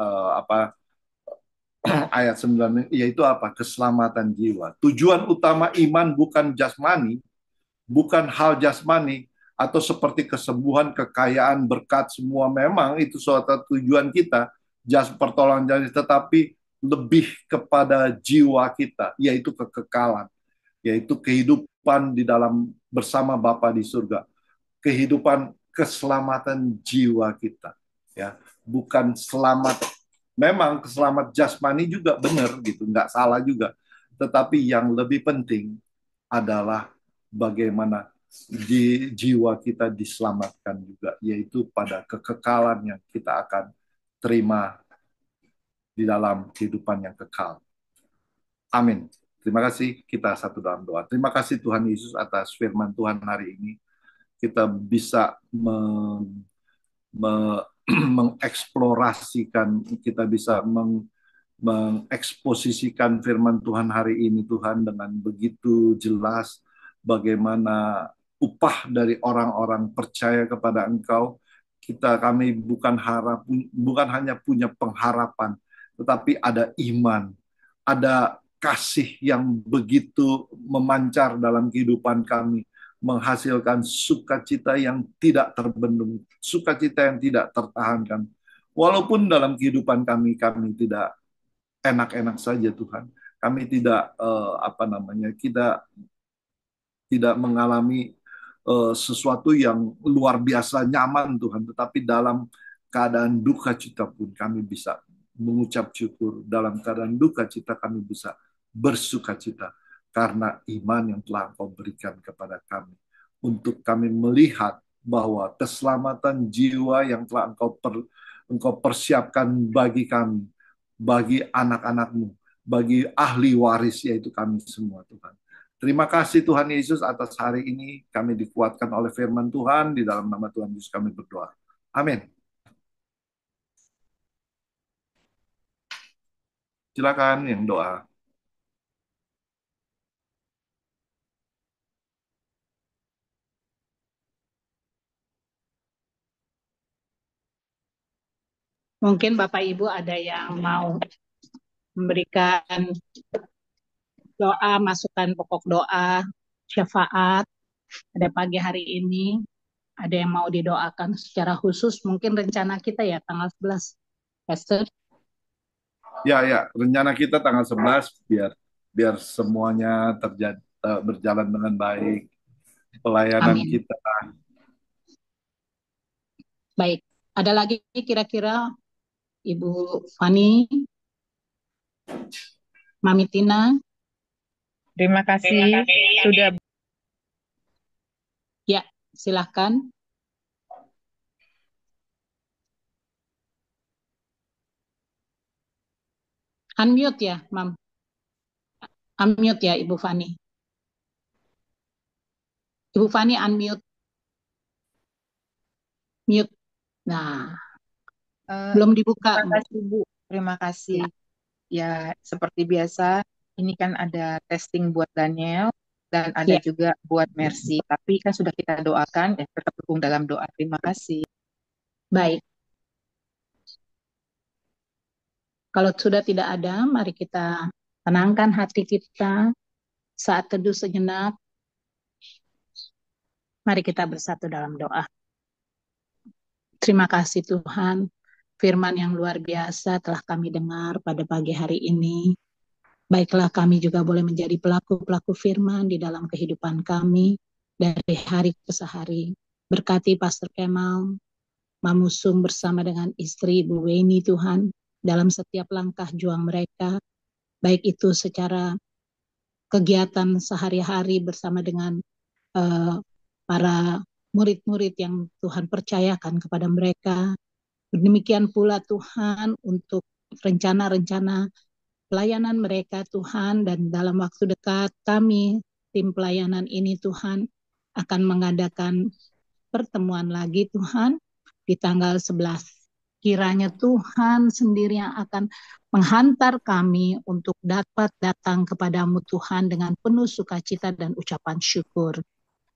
ayat 9 yaitu apa? Keselamatan jiwa. Tujuan utama iman bukan jasmani, bukan hal jasmani atau seperti kesembuhan, kekayaan, berkat, semua memang itu suatu tujuan kita, pertolongan jadi, tetapi lebih kepada jiwa kita, yaitu kekekalan, yaitu kehidupan di dalam bersama Bapa di surga, kehidupan keselamatan jiwa kita, ya, bukan selamat. Memang keselamat jasmani juga benar gitu, nggak salah juga, tetapi yang lebih penting adalah bagaimana jiwa kita diselamatkan juga, yaitu pada kekekalan yang kita akan terima di dalam kehidupan yang kekal. Amin. Terima kasih, kita satu dalam doa. Terima kasih Tuhan Yesus atas firman Tuhan hari ini. Kita bisa mengeksplorasikan, kita bisa mengeksposisikan firman Tuhan hari ini, Tuhan, dengan begitu jelas bagaimana upah dari orang-orang percaya kepada Engkau. Kami bukan hanya punya pengharapan, tetapi ada iman, ada kasih yang begitu memancar dalam kehidupan kami, menghasilkan sukacita yang tidak terbendung, sukacita yang tidak tertahankan. Walaupun dalam kehidupan kami tidak enak-enak saja, Tuhan. Kami tidak kita tidak mengalami sesuatu yang luar biasa nyaman, Tuhan, tetapi dalam keadaan duka cita pun kami bisa mengucap syukur. Dalam keadaan duka cita kami bisa bersukacita karena iman yang telah Engkau berikan kepada kami, untuk kami melihat bahwa keselamatan jiwa yang telah Engkau persiapkan bagi kami, bagi anak-anak-Mu, bagi ahli waris, yaitu kami semua, Tuhan. Terima kasih Tuhan Yesus atas hari ini, kami dikuatkan oleh firman Tuhan, di dalam nama Tuhan Yesus kami berdoa. Amin. Silakan yang doa. Mungkin Bapak Ibu ada yang mau memberikan doa, masukan pokok doa, syafaat pada pagi hari ini. Ada yang mau didoakan secara khusus, mungkin rencana kita ya tanggal 11, Pastor. Ya, rencana kita tanggal 11 biar semuanya berjalan dengan baik. Pelayanan Amin. kita. Baik, ada lagi kira-kira Ibu Fani, Mami Tina? Terima kasih sudah. Ya, silahkan. Unmute ya, Mam. Unmute ya, Ibu Fani. Ibu Fani unmute. Mute. Nah, belum dibuka. Terima kasih, Bu. Terima kasih. Ya, seperti biasa, ini kan ada testing buat Daniel dan ada juga buat Mercy. Tapi kan sudah kita doakan, ya tetap dukung dalam doa. Terima kasih. Baik. Kalau sudah tidak ada, mari kita tenangkan hati kita saat teduh sejenak. Mari kita bersatu dalam doa. Terima kasih Tuhan, firman yang luar biasa telah kami dengar pada pagi hari ini. Baiklah kami juga boleh menjadi pelaku-pelaku firman di dalam kehidupan kami dari hari ke hari. Berkati Pastor Kemal, Mamusum bersama dengan istri Ibu Weni Tuhan, dalam setiap langkah juang mereka, baik itu secara kegiatan sehari-hari bersama dengan para murid-murid yang Tuhan percayakan kepada mereka. Demikian pula Tuhan untuk rencana-rencana pelayanan mereka Tuhan, dan dalam waktu dekat kami tim pelayanan ini Tuhan akan mengadakan pertemuan lagi Tuhan di tanggal 11. Kiranya Tuhan sendiri yang akan menghantar kami untuk dapat datang kepadamu Tuhan dengan penuh sukacita dan ucapan syukur.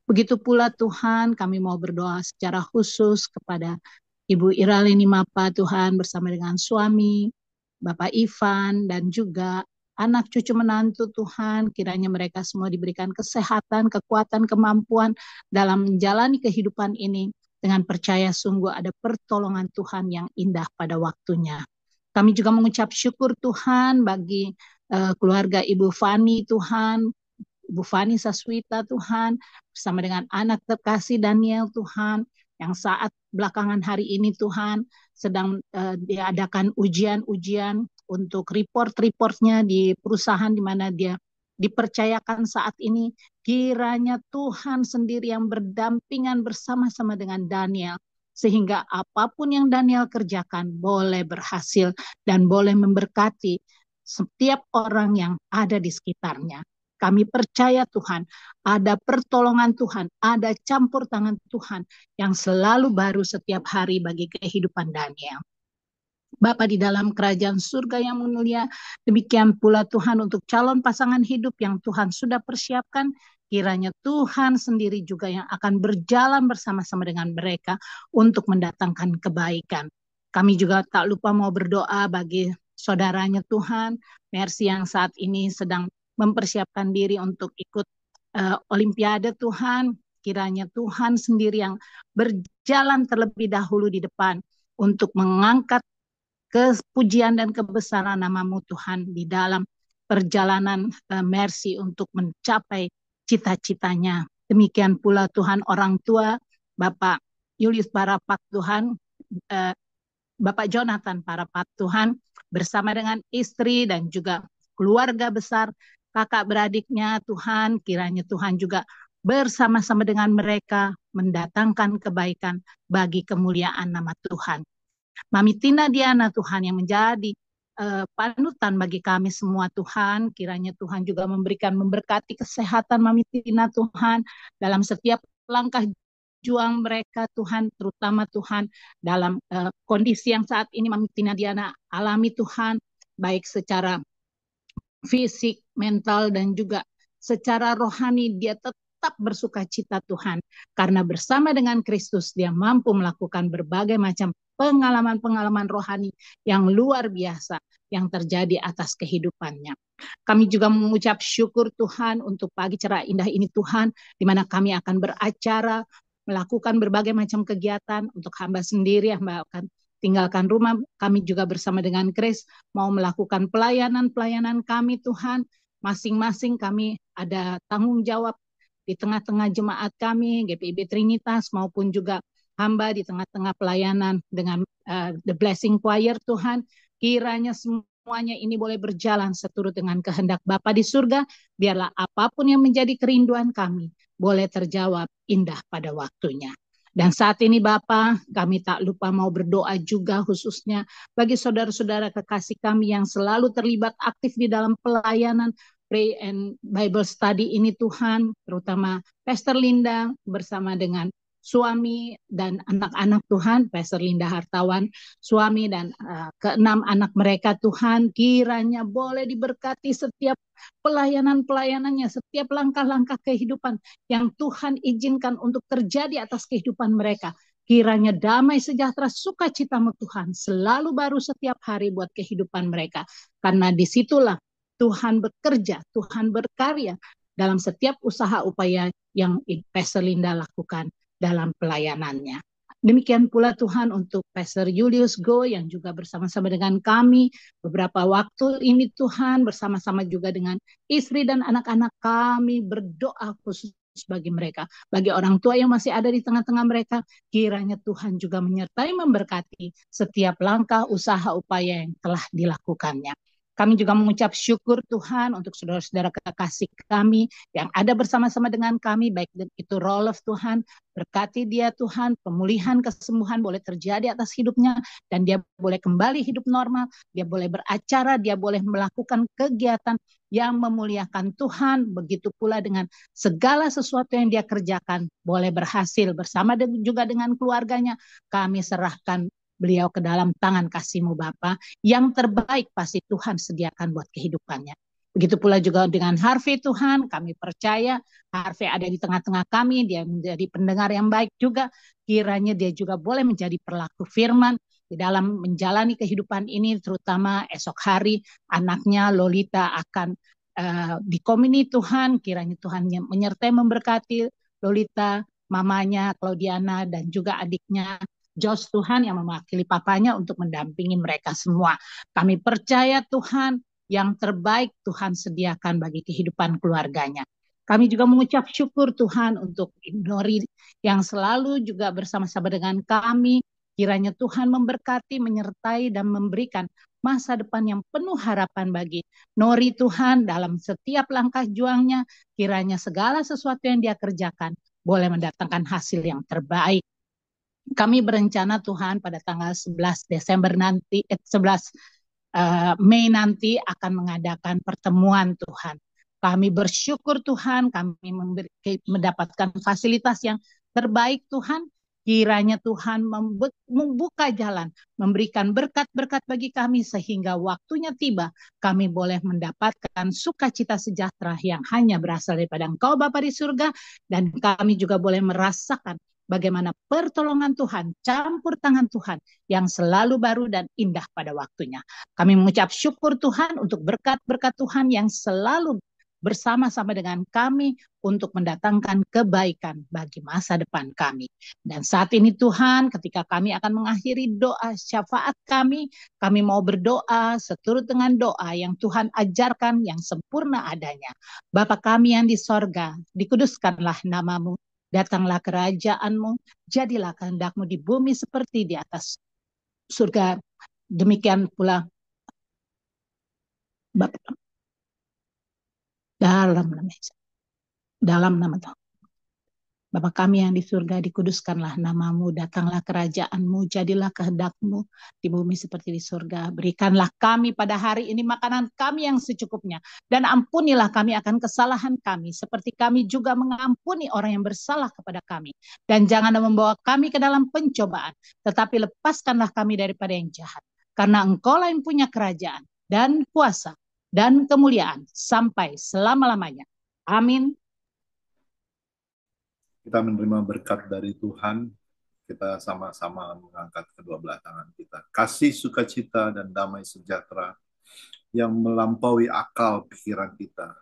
Begitu pula Tuhan, kami mau berdoa secara khusus kepada Ibu Iralini Mapa Tuhan bersama dengan suami, Bapak Ivan, dan juga anak cucu menantu Tuhan. Kiranya mereka semua diberikan kesehatan, kekuatan, kemampuan dalam menjalani kehidupan ini. Dengan percaya sungguh ada pertolongan Tuhan yang indah pada waktunya. Kami juga mengucap syukur Tuhan bagi keluarga Ibu Fani Tuhan, Ibu Fani Saswita Tuhan, bersama dengan anak terkasih Daniel Tuhan, yang saat belakangan hari ini Tuhan sedang diadakan ujian-ujian untuk report-reportnya di perusahaan di mana dia dipercayakan saat ini. Kiranya Tuhan sendiri yang berdampingan bersama-sama dengan Daniel, sehingga apapun yang Daniel kerjakan boleh berhasil dan boleh memberkati setiap orang yang ada di sekitarnya. Kami percaya Tuhan, ada pertolongan Tuhan, ada campur tangan Tuhan yang selalu baru setiap hari bagi kehidupan Daniel. Bapa di dalam kerajaan surga yang mulia, demikian pula Tuhan untuk calon pasangan hidup yang Tuhan sudah persiapkan, kiranya Tuhan sendiri juga yang akan berjalan bersama-sama dengan mereka untuk mendatangkan kebaikan. Kami juga tak lupa mau berdoa bagi saudaranya Tuhan, Mercy yang saat ini sedang mempersiapkan diri untuk ikut Olimpiade Tuhan. Kiranya Tuhan sendiri yang berjalan terlebih dahulu di depan untuk mengangkat kepujian dan kebesaran nama-Mu Tuhan di dalam perjalanan Mercy untuk mencapai cita-citanya. Demikian pula Tuhan orang tua Bapak Julius Parapat Tuhan, Bapak Jonathan Parapat Tuhan, bersama dengan istri dan juga keluarga besar kakak beradiknya Tuhan, kiranya Tuhan juga bersama-sama dengan mereka mendatangkan kebaikan bagi kemuliaan nama Tuhan. Mami Tina Diana Tuhan yang menjadi panutan bagi kami semua Tuhan, kiranya Tuhan juga memberkati kesehatan Mami Tina Tuhan dalam setiap langkah juang mereka Tuhan, terutama Tuhan dalam kondisi yang saat ini Mami Tina Diana alami Tuhan, baik secara fisik, mental, dan juga secara rohani dia tetap bersuka cita Tuhan. Karena bersama dengan Kristus dia mampu melakukan berbagai macam pengalaman-pengalaman rohani yang luar biasa yang terjadi atas kehidupannya. Kami juga mengucap syukur Tuhan untuk pagi cerah indah ini Tuhan, di mana kami akan beracara, melakukan berbagai macam kegiatan untuk hamba sendiri, hamba akan tinggalkan rumah, kami juga bersama dengan Kris mau melakukan pelayanan-pelayanan kami Tuhan. Masing-masing kami ada tanggung jawab di tengah-tengah jemaat kami, GPIB Trinitas, maupun juga hamba di tengah-tengah pelayanan dengan The Blessing Choir Tuhan. Kiranya semuanya ini boleh berjalan seturut dengan kehendak Bapa di surga, biarlah apapun yang menjadi kerinduan kami boleh terjawab indah pada waktunya. Dan saat ini Bapa, kami tak lupa mau berdoa juga khususnya bagi saudara-saudara kekasih kami yang selalu terlibat aktif di dalam pelayanan Pray and Bible Study ini Tuhan, terutama Pastor Linda bersama dengan suami dan anak-anak Tuhan, Pastor Linda Hartawan, suami dan keenam anak mereka Tuhan, kiranya boleh diberkati setiap pelayanan-pelayanannya, setiap langkah-langkah kehidupan yang Tuhan izinkan untuk terjadi atas kehidupan mereka. Kiranya damai sejahtera sukacita-Mu Tuhan selalu baru setiap hari buat kehidupan mereka. Karena disitulah Tuhan bekerja, Tuhan berkarya dalam setiap usaha upaya yang Pastor Linda lakukan dalam pelayanannya. Demikian pula Tuhan untuk Pastor Julius Go yang juga bersama-sama dengan kami beberapa waktu ini Tuhan, bersama-sama juga dengan istri dan anak-anak kami berdoa khusus bagi mereka, bagi orang tua yang masih ada di tengah-tengah mereka, kiranya Tuhan juga menyertai memberkati setiap langkah usaha upaya yang telah dilakukannya. Kami juga mengucap syukur Tuhan untuk saudara-saudara kekasih kami yang ada bersama-sama dengan kami, baik itu Rolof Tuhan, berkati dia Tuhan, pemulihan kesembuhan boleh terjadi atas hidupnya, dan dia boleh kembali hidup normal, dia boleh beracara, dia boleh melakukan kegiatan yang memuliakan Tuhan, begitu pula dengan segala sesuatu yang dia kerjakan, boleh berhasil bersama juga dengan keluarganya. Kami serahkan beliau ke dalam tangan kasih-Mu Bapa. Yang terbaik pasti Tuhan sediakan buat kehidupannya. Begitu pula juga dengan Harvey Tuhan, kami percaya Harvey ada di tengah-tengah kami, dia menjadi pendengar yang baik juga. Kiranya dia juga boleh menjadi pelaku firman di dalam menjalani kehidupan ini, terutama esok hari anaknya Lolita akan di komuni Tuhan. Kiranya Tuhan menyertai memberkati Lolita, mamanya Claudiana, dan juga adiknya Josh Tuhan yang mewakili papanya untuk mendampingi mereka semua. Kami percaya Tuhan yang terbaik Tuhan sediakan bagi kehidupan keluarganya. Kami juga mengucap syukur Tuhan untuk Nori yang selalu juga bersama-sama dengan kami. Kiranya Tuhan memberkati, menyertai, dan memberikan masa depan yang penuh harapan bagi Nori Tuhan dalam setiap langkah juangnya. Kiranya segala sesuatu yang dia kerjakan boleh mendatangkan hasil yang terbaik. Kami berencana Tuhan pada tanggal 11 Desember nanti, 11 Mei nanti akan mengadakan pertemuan Tuhan. Kami bersyukur Tuhan, kami mendapatkan fasilitas yang terbaik Tuhan. Kiranya Tuhan membuka jalan, memberikan berkat-berkat bagi kami sehingga waktunya tiba kami boleh mendapatkan sukacita sejahtera yang hanya berasal daripada Engkau Bapa di surga, dan kami juga boleh merasakan bagaimana pertolongan Tuhan, campur tangan Tuhan yang selalu baru dan indah pada waktunya. Kami mengucap syukur Tuhan untuk berkat-berkat Tuhan yang selalu bersama-sama dengan kami untuk mendatangkan kebaikan bagi masa depan kami. Dan saat ini Tuhan, ketika kami akan mengakhiri doa syafaat kami mau berdoa seturut dengan doa yang Tuhan ajarkan yang sempurna adanya. Bapa kami yang di sorga, dikuduskanlah nama-Mu, datanglah kerajaan-Mu, jadilah kehendak-Mu di bumi seperti di atas surga. Demikian pula Bapa, dalam nama Tuhan. Bapa kami yang di surga, dikuduskanlah nama-Mu, datanglah kerajaan-Mu, jadilah kehendak-Mu di bumi seperti di surga. Berikanlah kami pada hari ini makanan kami yang secukupnya, dan ampunilah kami akan kesalahan kami, seperti kami juga mengampuni orang yang bersalah kepada kami. Dan jangan membawa kami ke dalam pencobaan, tetapi lepaskanlah kami daripada yang jahat. Karena Engkau-lah yang punya kerajaan, dan kuasa, dan kemuliaan, sampai selama-lamanya. Amin. Kita menerima berkat dari Tuhan, kita sama-sama mengangkat kedua belah tangan kita. Kasih, sukacita, dan damai sejahtera yang melampaui akal pikiran kita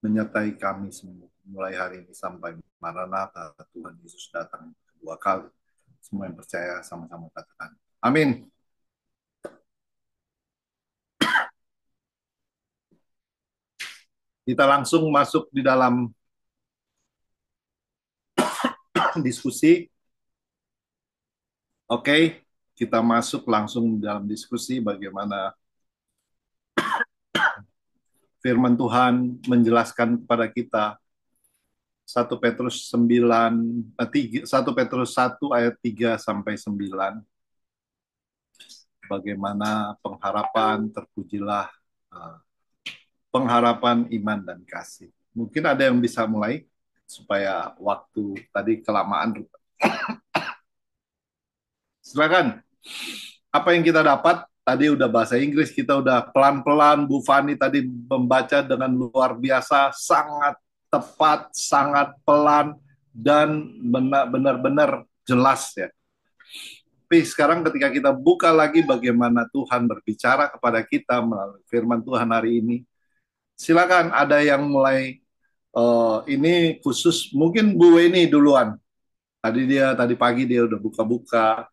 menyertai kami semua mulai hari ini sampai Maranatha, Tuhan Yesus datang kedua kali. Semua yang percaya sama-sama katakan amin. Kita langsung masuk di dalam diskusi. Oke, kita masuk langsung dalam diskusi bagaimana firman Tuhan menjelaskan kepada kita 1 Petrus 1 Petrus 1 ayat 3 sampai 9. Bagaimana pengharapan, terpujilah pengharapan iman dan kasih. Mungkin ada yang bisa mulai supaya waktu tadi kelamaan. Silakan. Apa yang kita dapat? Tadi udah bahasa Inggris, kita udah pelan-pelan. Bu Fani tadi membaca dengan luar biasa, sangat tepat, sangat pelan, dan benar-benar jelas ya. Tapi sekarang ketika kita buka lagi bagaimana Tuhan berbicara kepada kita melalui firman Tuhan hari ini, silakan ada yang mulai, ini khusus, mungkin Bu Weni duluan. Tadi pagi dia udah buka-buka.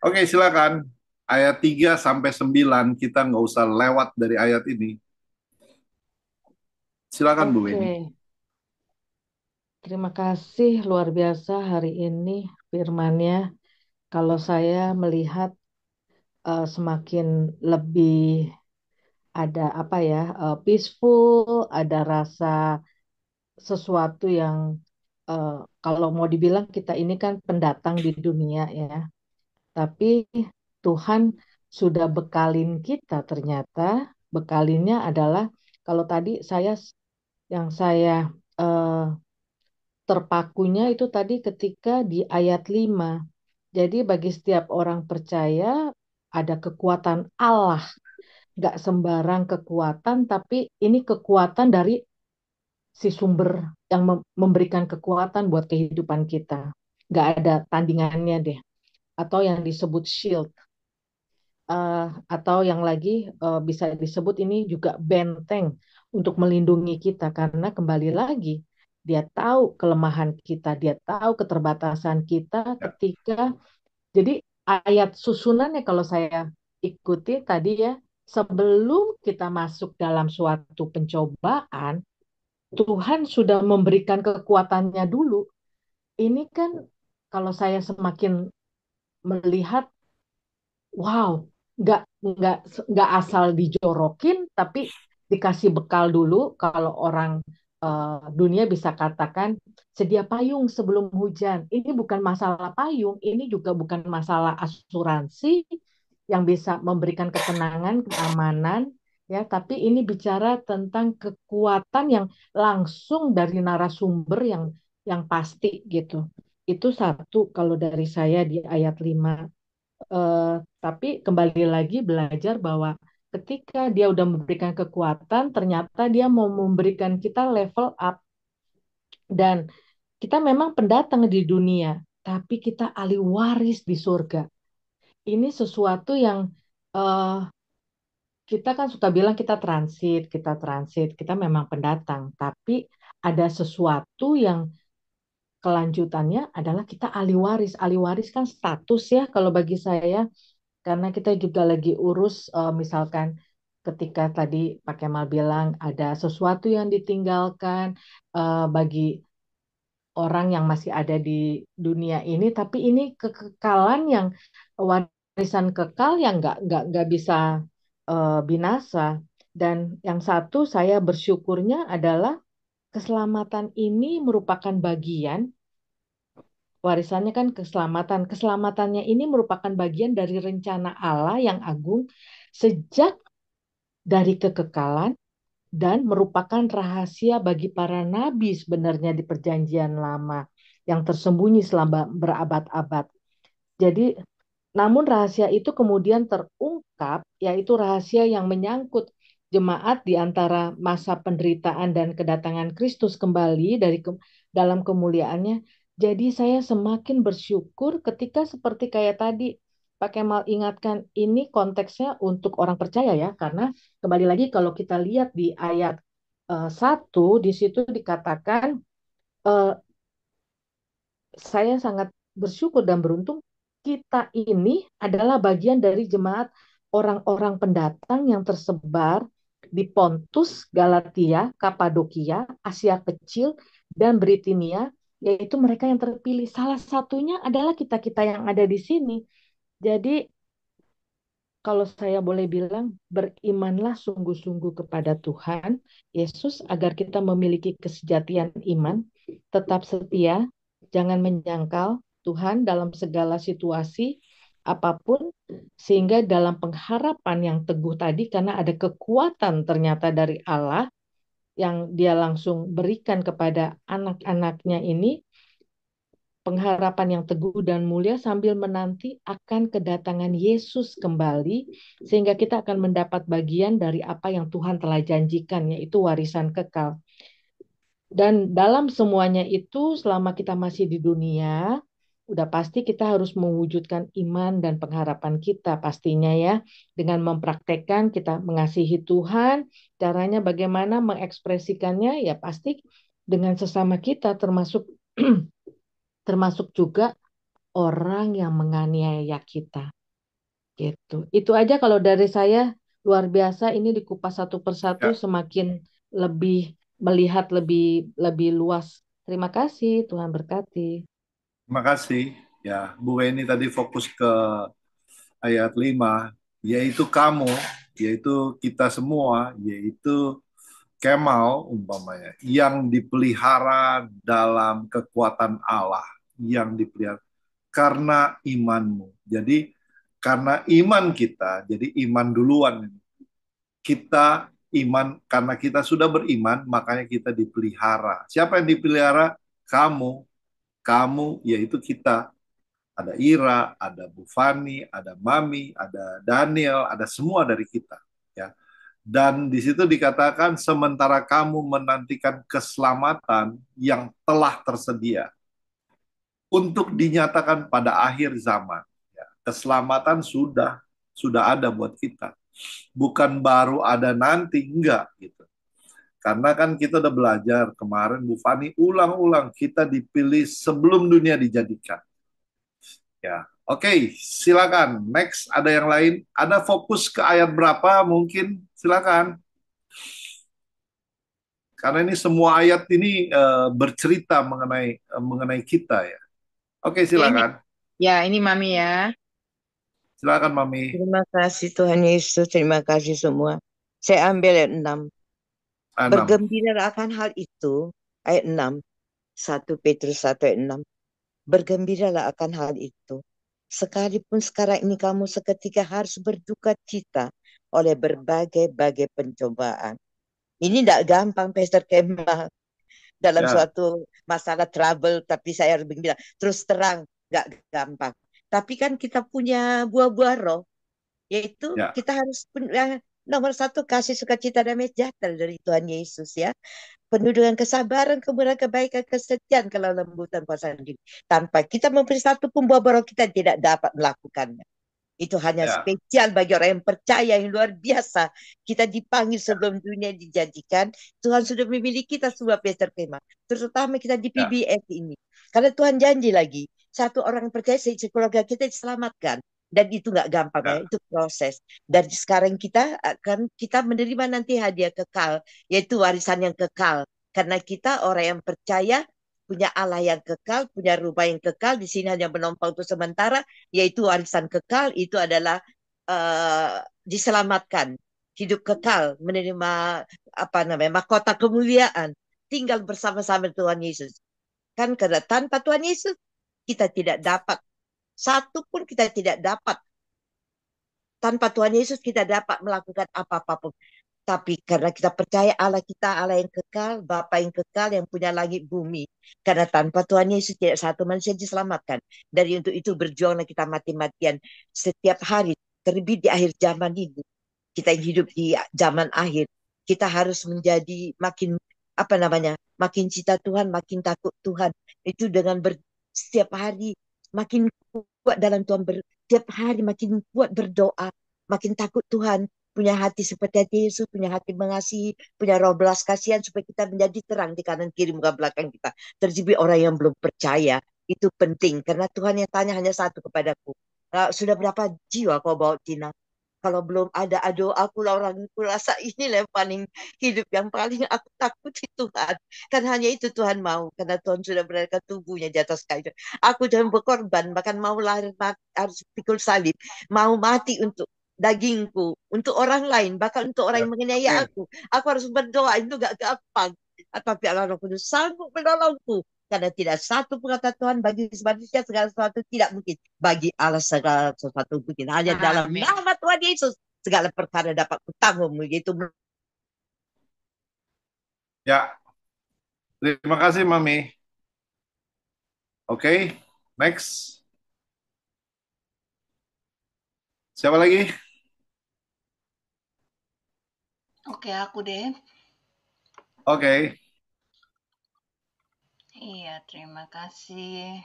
Oke, silakan. Ayat 3 sampai 9, kita nggak usah lewat dari ayat ini. Silakan Bu Weni. Terima kasih luar biasa hari ini firman-Nya. Kalau saya melihat semakin lebih ada apa ya, peaceful, ada rasa sesuatu yang kalau mau dibilang kita ini kan pendatang di dunia ya, tapi Tuhan sudah bekalin kita ternyata. Bekalinnya adalah kalau tadi yang saya eh, terpakunya itu tadi ketika di ayat 5. Jadi bagi setiap orang percaya ada kekuatan Allah, nggak sembarang kekuatan, tapi ini kekuatan dari si sumber yang memberikan kekuatan buat kehidupan kita. Nggak ada tandingannya deh. Atau yang disebut shield. Atau yang lagi bisa disebut ini juga benteng untuk melindungi kita. Karena kembali lagi, dia tahu kelemahan kita, dia tahu keterbatasan kita Ya. ketika. Jadi ayat susunannya kalau saya ikuti tadi ya, sebelum kita masuk dalam suatu pencobaan, Tuhan sudah memberikan kekuatannya dulu. Ini kan kalau saya semakin melihat, wow, nggak nggak nggak asal dijorokin, tapi dikasih bekal dulu. Kalau orang dunia bisa katakan sedia payung sebelum hujan. Ini bukan masalah payung, ini juga bukan masalah asuransi yang bisa memberikan ketenangan, keamanan, ya. Tapi ini bicara tentang kekuatan yang langsung dari narasumber yang pasti gitu. Itu satu kalau dari saya di ayat 5. Eh, tapi kembali lagi belajar bahwa ketika dia udah memberikan kekuatan, ternyata dia mau memberikan kita level up. Dan kita memang pendatang di dunia, tapi kita ahli waris di surga. Ini sesuatu yang eh, kita kan suka bilang kita transit, kita memang pendatang, tapi ada sesuatu yang kelanjutannya adalah kita ahli waris. Ahli waris kan status ya kalau bagi saya. Karena kita juga lagi urus, misalkan ketika tadi Pak Kemal bilang ada sesuatu yang ditinggalkan bagi orang yang masih ada di dunia ini, tapi ini kekekalan yang warisan kekal yang nggak bisa binasa. Dan yang satu saya bersyukurnya adalah keselamatan ini merupakan bagian. Warisannya kan keselamatan. Keselamatannya ini merupakan bagian dari rencana Allah yang agung sejak dari kekekalan dan merupakan rahasia bagi para nabi sebenarnya di Perjanjian Lama yang tersembunyi selama berabad-abad. Jadi, namun rahasia itu kemudian terungkap, yaitu rahasia yang menyangkut jemaat di antara masa penderitaan dan kedatangan Kristus kembali dalam kemuliaannya. Jadi saya semakin bersyukur ketika seperti kayak tadi Pak Kemal ingatkan ini konteksnya untuk orang percaya ya, karena kembali lagi kalau kita lihat di ayat 1 di situ dikatakan eh, saya sangat bersyukur dan beruntung kita ini adalah bagian dari jemaat orang-orang pendatang yang tersebar di Pontus, Galatia, Kapadokia, Asia Kecil, dan Britania, yaitu mereka yang terpilih. Salah satunya adalah kita-kita yang ada di sini. Jadi kalau saya boleh bilang, berimanlah sungguh-sungguh kepada Tuhan Yesus agar kita memiliki kesejatian iman, tetap setia, jangan menyangkal Tuhan dalam segala situasi apapun, sehingga dalam pengharapan yang teguh tadi, karena ada kekuatan ternyata dari Allah yang dia langsung berikan kepada anak-anaknya ini, pengharapan yang teguh dan mulia sambil menanti akan kedatangan Yesus kembali sehingga kita akan mendapat bagian dari apa yang Tuhan telah janjikan yaitu warisan kekal. Dan dalam semuanya itu selama kita masih di dunia udah pasti kita harus mewujudkan iman dan pengharapan kita pastinya ya dengan mempraktekkan kita mengasihi Tuhan, caranya bagaimana mengekspresikannya ya pasti dengan sesama kita termasuk termasuk juga orang yang menganiaya kita gitu. Itu aja kalau dari saya luar biasa ini dikupas satu persatu Ya, semakin lebih melihat lebih lebih luas. Terima kasih, Tuhan berkati. terima kasih. Ya, Bu Weni tadi fokus ke ayat 5, yaitu kamu yaitu kita semua, yaitu Kemal umpamanya, yang dipelihara dalam kekuatan Allah, yang dipelihara karena imanmu. Jadi karena iman kita, jadi iman duluan. Kita iman, karena kita sudah beriman, makanya kita dipelihara. Siapa yang dipelihara? Kamu yaitu kita. Ada Ira, ada Bu Fani, ada Mami, ada Daniel, ada semua dari kita. Ya. Dan di situ dikatakan sementara kamu menantikan keselamatan yang telah tersedia untuk dinyatakan pada akhir zaman. Ya. Keselamatan sudah ada buat kita. Bukan baru ada nanti, enggak gitu. Karena kan kita udah belajar kemarin Bu Fani ulang-ulang kita dipilih sebelum dunia dijadikan. Ya, oke, silakan. Next, ada yang lain? Ada fokus ke ayat berapa? Mungkin silakan. Karena ini semua ayat ini bercerita mengenai kita ya. Oke, Ya ini, silakan. ini Mami ya. Silakan Mami. Terima kasih Tuhan Yesus, terima kasih semua. Saya ambil ayat 6. 6. Bergembiralah akan hal itu, ayat 6. 1 Petrus 1 ayat 6. Bergembiralah akan hal itu. Sekalipun sekarang ini kamu seketika harus berduka cita oleh berbagai-bagai pencobaan. Ini tidak gampang, Pastor Kemal. Dalam Ya. suatu masalah trouble, tapi saya harus bilang terus terang, nggak gampang. Tapi kan kita punya buah-buah roh, yaitu Ya. kita harus nomor satu kasih sukacita damai sejahtera dari Tuhan Yesus ya. Penuh dengan kesabaran, kemuliaan, kebaikan, kesetiaan, kelembutan, kuasa diri. Tanpa kita memberi satu pun buah-buah roh, kita tidak dapat melakukannya. Itu hanya Ya. spesial bagi orang yang percaya, yang luar biasa. Kita dipanggil sebelum dunia dijadikan. Tuhan sudah memilih kita semua, Pastor Kema. Terutama kita di PBS ini. Karena Tuhan janji lagi, satu orang yang percaya sekeluarga kita diselamatkan. Dan itu nggak gampang ya, itu proses. Dan sekarang kita menerima nanti hadiah kekal, yaitu warisan yang kekal. Karena kita orang yang percaya, punya Allah yang kekal, punya rumah yang kekal, di sini hanya menumpang untuk sementara, yaitu warisan kekal, itu adalah diselamatkan, hidup kekal, menerima mahkota kemuliaan, tinggal bersama-sama Tuhan Yesus. Kan karena tanpa Tuhan Yesus kita tidak dapat, satu pun kita tidak dapat. Tanpa Tuhan Yesus kita dapat melakukan apa-apapun. Tapi karena kita percaya Allah kita, Allah yang kekal, Bapa yang kekal, yang punya langit bumi. Karena tanpa Tuhan Yesus tidak satu manusia diselamatkan. Dari untuk itu berjuanglah kita mati-matian setiap hari, terlebih di akhir zaman ini. Kita yang hidup di zaman akhir. Kita harus menjadi makin makin cinta Tuhan, makin takut Tuhan. Itu dengan setiap hari makin kuat dalam Tuhan, setiap hari makin kuat berdoa, makin takut Tuhan, punya hati seperti hati Yesus, punya hati mengasihi, punya roh belas kasihan supaya kita menjadi terang di kanan kiri muka belakang kita. Terlebih orang yang belum percaya, itu penting karena Tuhan yang tanya hanya satu kepadaku. Sudah berapa jiwa kau bawa Tina? Kalau belum ada aku lah orang rasa inilah yang paling hidup yang paling aku takuti Tuhan. Kan hanya itu Tuhan mau. Karena Tuhan sudah berada tubuhnya di atas kayu. Aku jangan berkorban. Bahkan mau lahir harus pikul salib. Mau mati untuk dagingku. Untuk orang lain. Bahkan untuk orang yang menganiaya aku. Aku harus berdoa. Itu gak gampang. Tapi Allah Roh Kudus sanggup menolongku. Karena tidak satu pun kata Tuhan bagi manusia segala sesuatu tidak mungkin. Bagi Allah segala sesuatu mungkin. Hanya dalam nama Tuhan Yesus segala perkara dapat kutanggung. Yaitu Ya. Terima kasih Mami. Oke, next. Siapa lagi? Oke, aku deh. Oke. Iya, terima kasih.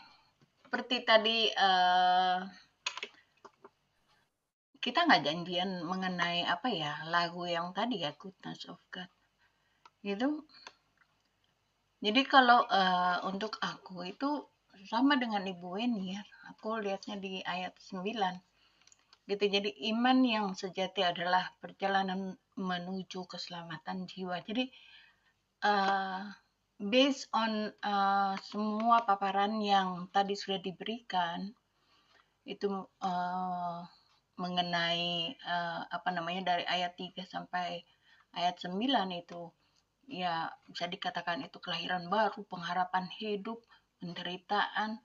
Seperti tadi kita nggak janjian mengenai lagu yang tadi ya, Goodness of God. Gitu. Jadi kalau untuk aku itu sama dengan Ibu Weni ya. Aku lihatnya di ayat 9. Gitu. Jadi iman yang sejati adalah perjalanan menuju keselamatan jiwa. Jadi based on semua paparan yang tadi sudah diberikan, itu mengenai dari ayat 3 sampai ayat 9 itu ya bisa dikatakan itu kelahiran baru, pengharapan hidup, penderitaan,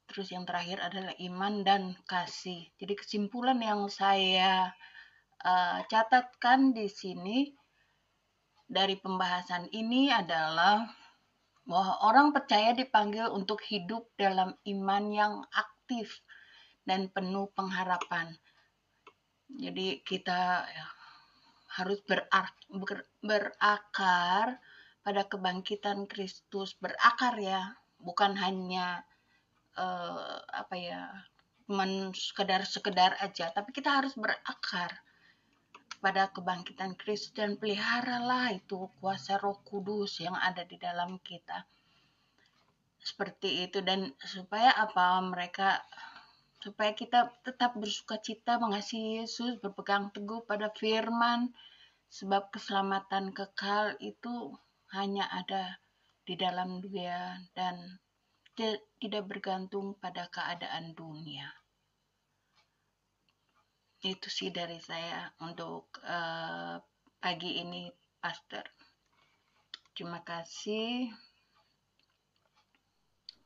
terus yang terakhir adalah iman dan kasih. Jadi kesimpulan yang saya catatkan di sini dari pembahasan ini adalah bahwa orang percaya dipanggil untuk hidup dalam iman yang aktif dan penuh pengharapan. Jadi kita harus berakar pada kebangkitan Kristus, berakar ya, bukan hanya sekedar aja, tapi kita harus berakar pada kebangkitan Kristus dan peliharalah itu kuasa Roh Kudus yang ada di dalam kita. Seperti itu, dan supaya kita tetap bersukacita mengasihi Yesus, berpegang teguh pada firman, sebab keselamatan kekal itu hanya ada di dalam Dia dan tidak bergantung pada keadaan dunia. Itu sih dari saya untuk pagi ini, Pastor. Terima kasih.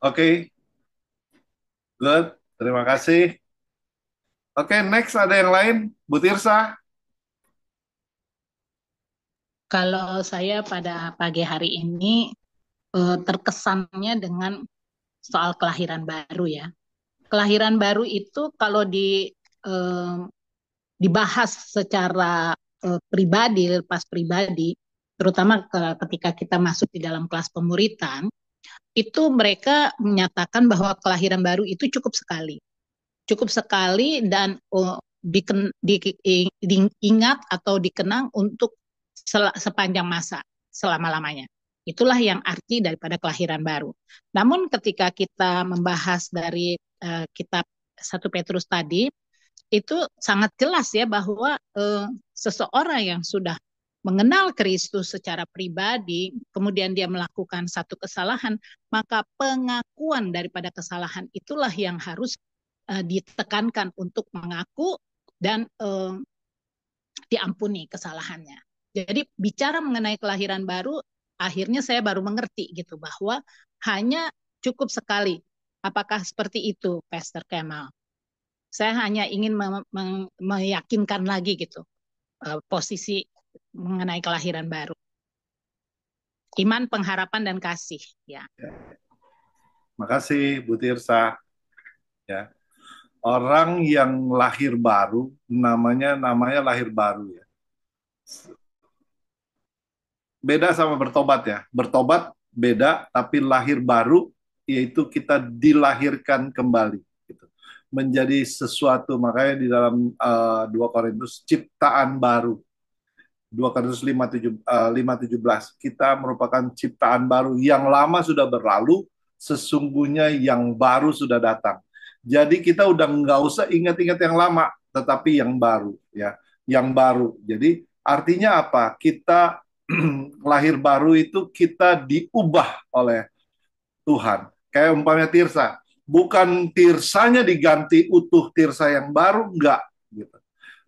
Oke, good. Terima kasih. Oke, next ada yang lain? Bu Tirsa? Kalau saya pada pagi hari ini terkesannya dengan soal kelahiran baru ya. Kelahiran baru itu kalau dibahas secara pribadi, lepas pribadi, terutama ketika kita masuk di dalam kelas pemuritan, itu mereka menyatakan bahwa kelahiran baru itu cukup sekali dan diingat atau dikenang untuk sepanjang masa, selama-lamanya. Itulah yang arti daripada kelahiran baru. Namun ketika kita membahas dari kitab 1 Petrus tadi, itu sangat jelas ya bahwa seseorang yang sudah mengenal Kristus secara pribadi, kemudian dia melakukan satu kesalahan, maka pengakuan daripada kesalahan itulah yang harus ditekankan untuk mengaku dan diampuni kesalahannya. Jadi bicara mengenai kelahiran baru, akhirnya saya baru mengerti gitu bahwa hanya cukup sekali. Apakah seperti itu, Pastor Kemal? Saya hanya ingin meyakinkan lagi gitu posisi mengenai kelahiran baru. Iman, pengharapan, dan kasih. Ya. Makasih Bu Tirsa. Ya. Orang yang lahir baru, namanya lahir baru ya. Beda sama bertobat ya. Bertobat beda, tapi lahir baru yaitu kita dilahirkan kembali. Gitu. Menjadi sesuatu, makanya di dalam 2 Korintus ciptaan baru. 2 Korintus 5:17, kita merupakan ciptaan baru. Yang lama sudah berlalu, sesungguhnya yang baru sudah datang. Jadi kita udah nggak usah ingat-ingat yang lama, tetapi yang baru ya, yang baru. Jadi artinya apa? Kita lahir baru itu kita diubah oleh Tuhan. Kayak umpamanya Tirsa, bukan Tirsanya diganti utuh Tirsa yang baru, enggak gitu.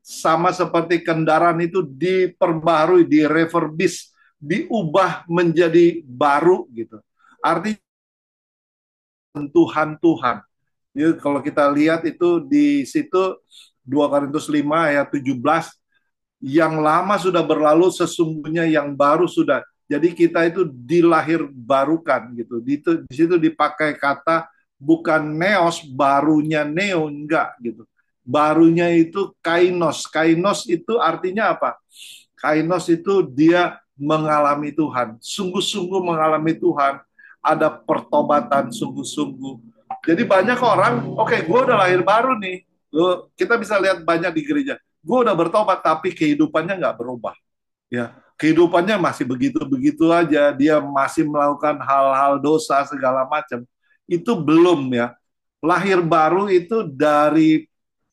Sama seperti kendaraan itu diperbarui, direfurbish, diubah menjadi baru gitu. Artinya Tuhan. Jadi kalau kita lihat itu di situ 2 Korintus 5 ayat 17, yang lama sudah berlalu, sesungguhnya yang baru sudah. Jadi kita itu dilahir barukan gitu. Di situ dipakai kata bukan neos, barunya neo, enggak gitu. Barunya itu kainos. Kainos itu artinya apa? Kainos itu dia mengalami Tuhan, sungguh-sungguh mengalami Tuhan. Ada pertobatan sungguh-sungguh. Jadi banyak orang, oke, gue udah lahir baru nih. Kita bisa lihat banyak di gereja. Gue udah bertobat, tapi kehidupannya nggak berubah. Ya, kehidupannya masih begitu-begitu aja. Dia masih melakukan hal-hal dosa segala macam. Itu belum ya. Lahir baru itu dari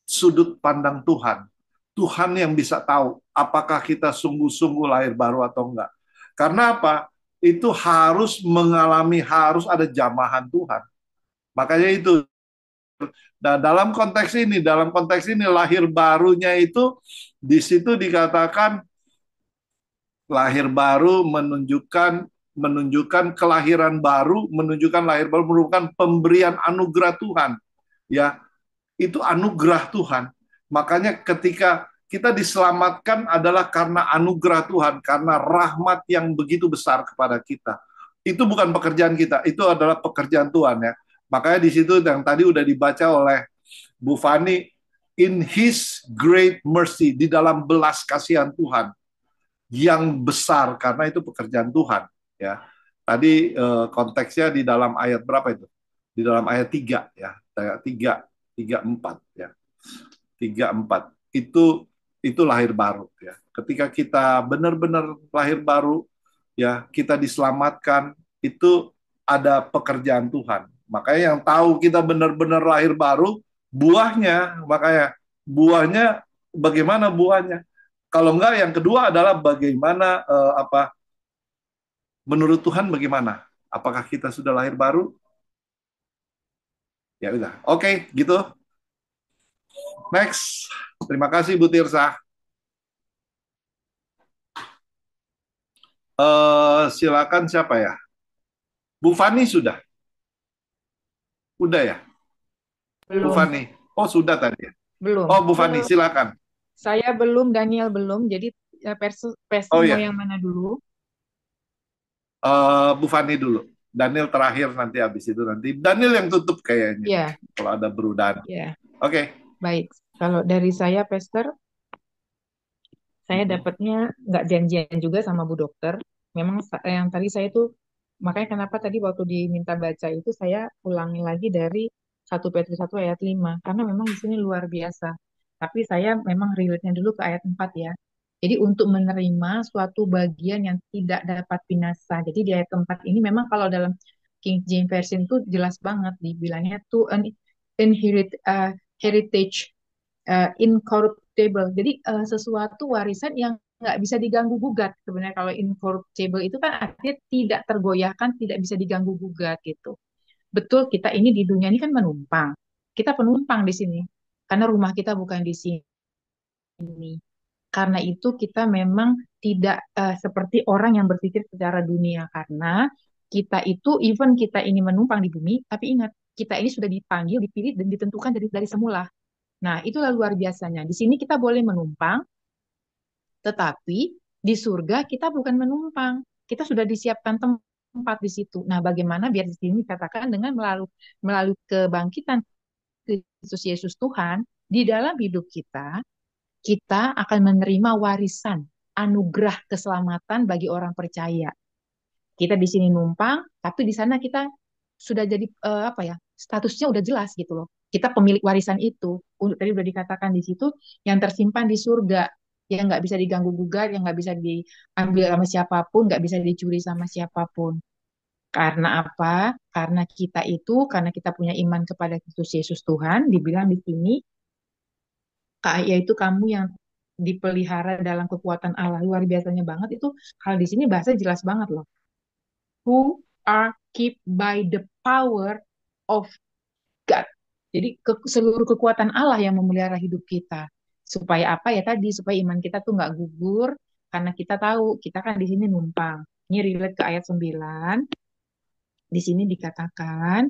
sudut pandang Tuhan. Tuhan yang bisa tahu apakah kita sungguh-sungguh lahir baru atau enggak. Karena apa? Itu harus ada jamahan Tuhan. Makanya itu Nah, dalam konteks ini lahir barunya itu di situ dikatakan lahir baru menunjukkan kelahiran baru, menunjukkan lahir baru merupakan pemberian anugerah Tuhan. Ya, itu anugerah Tuhan. Makanya ketika kita diselamatkan adalah karena anugerah Tuhan, karena rahmat yang begitu besar kepada kita. Itu bukan pekerjaan kita, itu adalah pekerjaan Tuhan ya. Makanya di situ yang tadi udah dibaca oleh Bu Fani, in His great mercy, di dalam belas kasihan Tuhan yang besar, karena itu pekerjaan Tuhan ya. Tadi konteksnya di dalam ayat berapa itu? Di dalam ayat 3 ya, ayat 3, 4 ya. 3, 4 itu lahir baru ya. Ketika kita benar-benar lahir baru ya, kita diselamatkan, itu ada pekerjaan Tuhan. Makanya yang tahu kita benar-benar lahir baru, buahnya bagaimana buahnya? Kalau enggak, yang kedua adalah bagaimana menurut Tuhan bagaimana? Apakah kita sudah lahir baru? Ya udah. Oke, gitu. Next. Terima kasih Bu Tirsa. Silakan siapa ya? Bu Fani sudah? Udah ya? Bu Belum, Fani. Oh, sudah tadi ya. belum. Oh, Bu Fani, silakan. Saya belum, Daniel belum. Jadi Pastor Oh mau ya, yang mana dulu? Bu Fani dulu. Daniel terakhir, nanti habis itu nanti. Daniel yang tutup kayaknya. Ya, Kalau ada berudahan. ya. Oke. Baik. Kalau dari saya, Pastor, saya dapatnya nggak janjian juga sama Bu Dokter. Memang yang tadi saya tuh, makanya kenapa tadi waktu diminta baca itu saya ulangi lagi dari 1 Petrus 1 ayat 5. Karena memang di sini luar biasa. Tapi saya memang relate-nya dulu ke ayat 4 ya. Jadi untuk menerima suatu bagian yang tidak dapat binasa. Jadi di ayat 4 ini memang kalau dalam King James Version itu jelas banget dibilangnya to an heritage incorruptible. Jadi sesuatu warisan yang nggak bisa diganggu gugat. Sebenarnya kalau incorruptible itu kan artinya tidak tergoyahkan, tidak bisa diganggu gugat gitu. Betul, kita ini di dunia ini kan menumpang. Kita penumpang di sini. Karena rumah kita bukan di sini. Karena itu kita memang tidak seperti orang yang berpikir secara dunia. Karena kita itu, even kita ini menumpang di bumi, tapi ingat, kita ini sudah dipanggil, dipilih, dan ditentukan dari semula. Nah, itulah luar biasanya. Di sini kita boleh menumpang, tetapi di surga kita bukan menumpang. Kita sudah disiapkan tempat di situ. Nah, bagaimana biar di sini katakan dengan melalui kebangkitan Kristus Yesus Tuhan di dalam hidup kita, kita akan menerima warisan anugerah keselamatan bagi orang percaya. Kita di sini numpang, tapi di sana kita sudah jadi apa ya? Statusnya udah jelas gitu loh. Kita pemilik warisan itu. Untuk tadi udah dikatakan di situ yang tersimpan di surga, yang nggak bisa diganggu gugat, yang nggak bisa diambil sama siapapun, nggak bisa dicuri sama siapapun. Karena apa? Karena kita punya iman kepada Kristus Yesus Tuhan, dibilang di sini, yaitu kamu yang dipelihara dalam kekuatan Allah. Luar biasanya banget itu. Hal di sini bahasa jelas banget loh. Who are kept by the power of God. Jadi seluruh kekuatan Allah yang memelihara hidup kita. Supaya apa ya tadi? Supaya iman kita tuh nggak gugur. Karena kita tahu, kita kan di sini numpang. Ini relate ke ayat 9. Di sini dikatakan,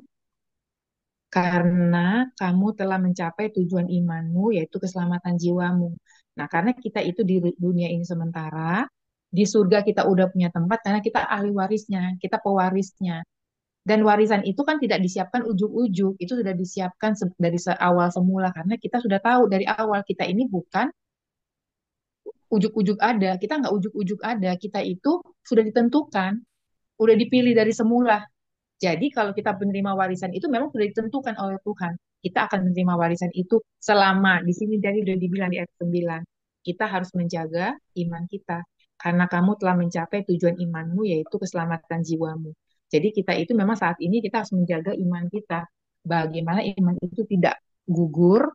karena kamu telah mencapai tujuan imanmu, yaitu keselamatan jiwamu. Nah, karena kita itu di dunia ini sementara, di surga kita udah punya tempat karena kita ahli warisnya, kita pewarisnya. Dan warisan itu kan tidak disiapkan ujuk-ujuk, itu sudah disiapkan dari awal semula karena kita sudah tahu dari awal kita ini bukan ujuk-ujuk ada, kita nggak ujuk-ujuk ada, kita itu sudah ditentukan, udah dipilih dari semula. Jadi kalau kita menerima warisan itu memang sudah ditentukan oleh Tuhan. Kita akan menerima warisan itu selama di sini dari sudah dibilang di ayat 9. Kita harus menjaga iman kita karena kamu telah mencapai tujuan imanmu yaitu keselamatan jiwamu. Jadi kita itu memang saat ini kita harus menjaga iman kita. Bagaimana iman itu tidak gugur.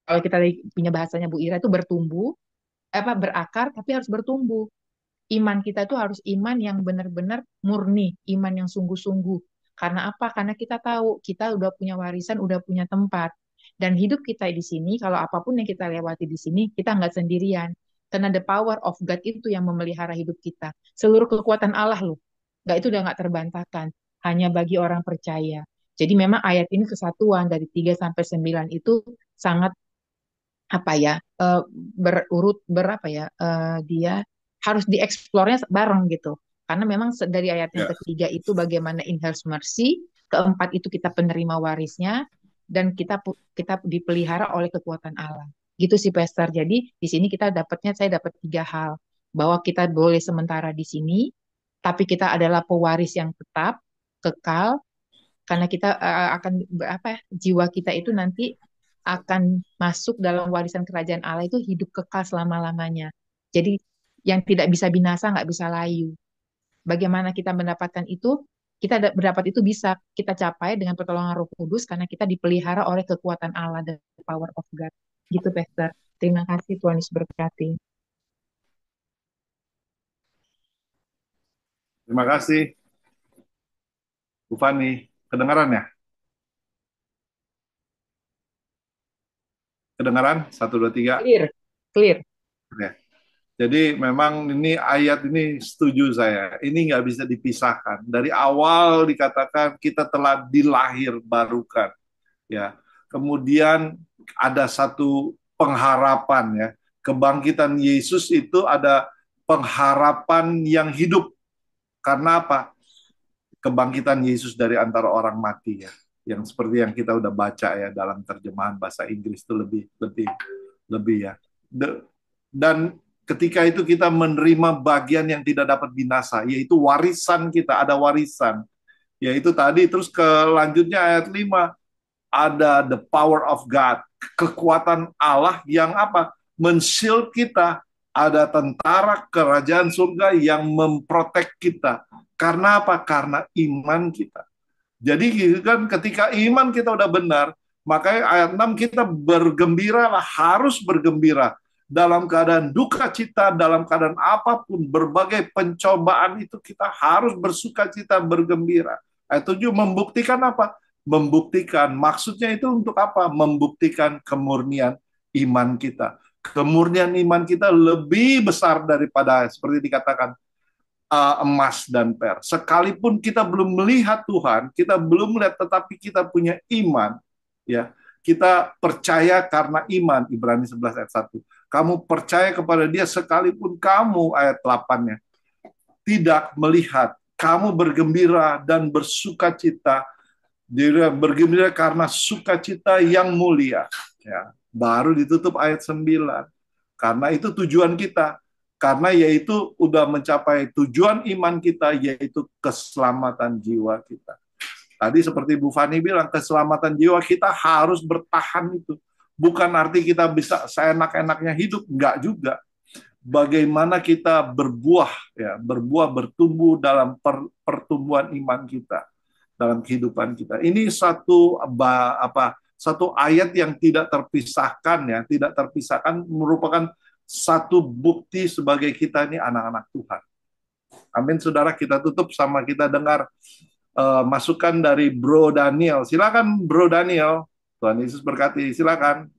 Kalau kita punya bahasanya Bu Ira itu bertumbuh, berakar tapi harus bertumbuh. Iman kita itu harus iman yang benar-benar murni, iman yang sungguh-sungguh, Karena apa? Karena kita tahu kita udah punya warisan, udah punya tempat. Dan hidup kita di sini, kalau apapun yang kita lewati di sini, kita nggak sendirian. Karena the power of God itu yang memelihara hidup kita. Seluruh kekuatan Allah loh. Nggak, itu udah nggak terbantahkan. Hanya bagi orang percaya. Jadi memang ayat ini kesatuan dari 3 sampai 9 itu sangat apa ya, berurut berapa ya, dia harus dieksplornya bareng gitu. Karena memang dari ayat yang Ya. ketiga itu bagaimana in His mercy, keempat itu kita penerima warisnya, dan kita dipelihara oleh kekuatan Allah. Gitu sih Pastor. Jadi di sini saya dapat tiga hal, bahwa kita boleh sementara di sini, tapi kita adalah pewaris yang tetap kekal, karena kita akan apa ya, jiwa kita itu nanti akan masuk dalam warisan kerajaan Allah, itu hidup kekal selama-lamanya. Jadi yang tidak bisa binasa, nggak bisa layu. Bagaimana kita mendapatkan itu? Kita berdapat itu bisa kita capai dengan pertolongan Roh Kudus, karena kita dipelihara oleh kekuatan Allah dan power of God. Gitu, Pastor. Terima kasih, Tuhan Yesus berkati. Terima kasih, Bu Fani. Kedengaran ya? Kedengaran? 1, 2, 3. Clear, clear. Oke. Jadi memang ini ayat ini setuju saya. Ini nggak bisa dipisahkan. Dari awal dikatakan kita telah dilahir barukan. Ya. Kemudian ada satu pengharapan ya. Kebangkitan Yesus itu ada pengharapan yang hidup. Karena apa? Kebangkitan Yesus dari antara orang mati ya. Yang seperti yang kita udah baca ya dalam terjemahan bahasa Inggris itu lebih lebih lebih ya. Dan ketika itu kita menerima bagian yang tidak dapat binasa, yaitu warisan kita, ada warisan. Yaitu tadi, terus kelanjutnya ayat 5, ada the power of God, kekuatan Allah yang apa? Men-shield kita, ada tentara kerajaan surga yang memprotek kita. Karena apa? Karena iman kita. Jadi kan ketika iman kita udah benar, makanya ayat 6 kita bergembira lah, harus bergembira. Dalam keadaan duka cita, dalam keadaan apapun, berbagai pencobaan itu kita harus bersuka cita, bergembira. Ayat 7 membuktikan apa? Membuktikan, maksudnya itu untuk apa? Membuktikan kemurnian iman kita. Kemurnian iman kita lebih besar daripada, seperti dikatakan, emas dan perak. Sekalipun kita belum melihat Tuhan, kita belum melihat, tetapi kita punya iman, ya. Kita percaya karena iman, Ibrani 11 ayat 1. Kamu percaya kepada dia sekalipun kamu, ayat 8-nya, tidak melihat. Kamu bergembira dan bersuka cita. Dia bergembira karena sukacita yang mulia. Ya. Baru ditutup ayat 9. Karena itu tujuan kita. Karena yaitu udah mencapai tujuan iman kita, yaitu keselamatan jiwa kita. Tadi seperti Bu Fani bilang, keselamatan jiwa kita harus bertahan itu. Bukan arti kita bisa seenak-enaknya hidup, enggak juga. Bagaimana kita berbuah, ya, berbuah, bertumbuh dalam pertumbuhan iman kita, dalam kehidupan kita. Ini satu ayat yang tidak terpisahkan, ya, tidak terpisahkan, merupakan satu bukti sebagai kita ini anak-anak Tuhan. Amin, saudara. Kita tutup sama kita dengar masukan dari Bro Daniel. Silakan, Bro Daniel. Tuhan Yesus berkati. Silakan.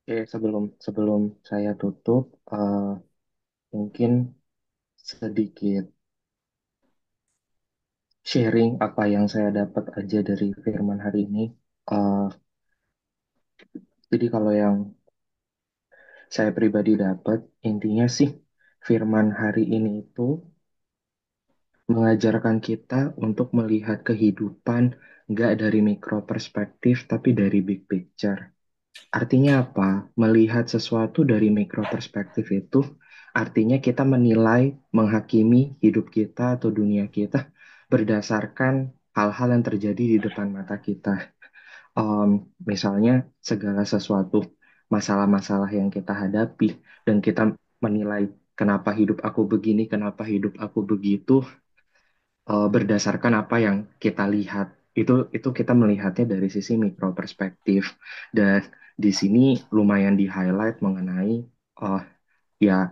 Oke, sebelum saya tutup, mungkin sedikit sharing apa yang saya dapat aja dari firman hari ini. Uh, jadi kalau yang saya pribadi dapat, intinya sih firman hari ini itu mengajarkan kita untuk melihat kehidupan nggak dari mikro perspektif, tapi dari big picture. Artinya apa? Melihat sesuatu dari mikro perspektif itu artinya kita menilai, menghakimi hidup kita atau dunia kita berdasarkan hal-hal yang terjadi di depan mata kita. Misalnya segala sesuatu masalah-masalah yang kita hadapi dan kita menilai kenapa hidup aku begini, kenapa hidup aku begitu, berdasarkan apa yang kita lihat. Itu kita melihatnya dari sisi mikro perspektif. Dan di sini lumayan di highlight mengenai ya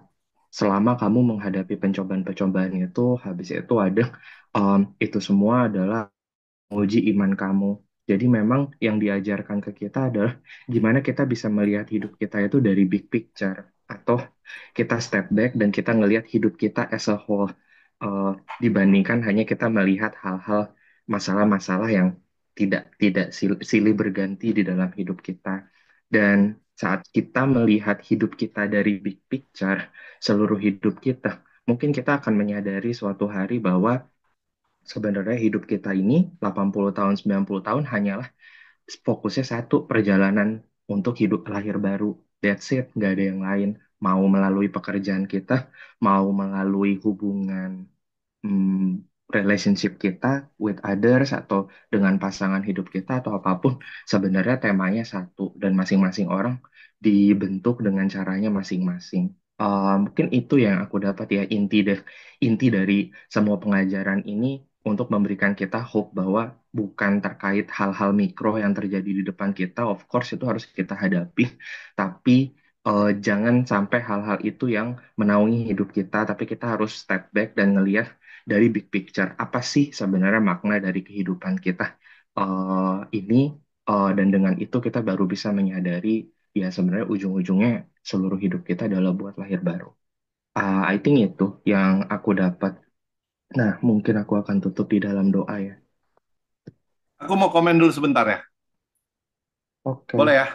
selama kamu menghadapi pencobaan-pencobaan itu, habis itu ada itu semua adalah menguji iman kamu. Jadi memang yang diajarkan ke kita adalah gimana kita bisa melihat hidup kita itu dari big picture, atau kita step back dan kita ngelihat hidup kita as a whole, eh, dibandingkan hanya kita melihat hal-hal masalah-masalah yang tidak silih berganti di dalam hidup kita. Dan saat kita melihat hidup kita dari big picture, seluruh hidup kita, mungkin kita akan menyadari suatu hari bahwa sebenarnya hidup kita ini 80 tahun, 90 tahun hanyalah fokusnya satu, perjalanan untuk hidup lahir baru. That's it, nggak ada yang lain. Mau melalui pekerjaan kita, mau melalui hubungan relationship kita with others, atau dengan pasangan hidup kita, atau apapun, sebenarnya temanya satu, dan masing-masing orang dibentuk dengan caranya masing-masing. Mungkin itu yang aku dapat ya, inti dari semua pengajaran ini untuk memberikan kita hope bahwa bukan terkait hal-hal mikro yang terjadi di depan kita, of course itu harus kita hadapi, tapi jangan sampai hal-hal itu yang menaungi hidup kita, tapi kita harus step back dan ngelihat dari big picture, apa sih sebenarnya makna dari kehidupan kita ini, dan dengan itu kita baru bisa menyadari ya sebenarnya ujung-ujungnya seluruh hidup kita adalah buat lahir baru. I think itu yang aku dapat. Nah, mungkin aku akan tutup di dalam doa ya. Aku mau komen dulu sebentar ya. Boleh Oke, ya?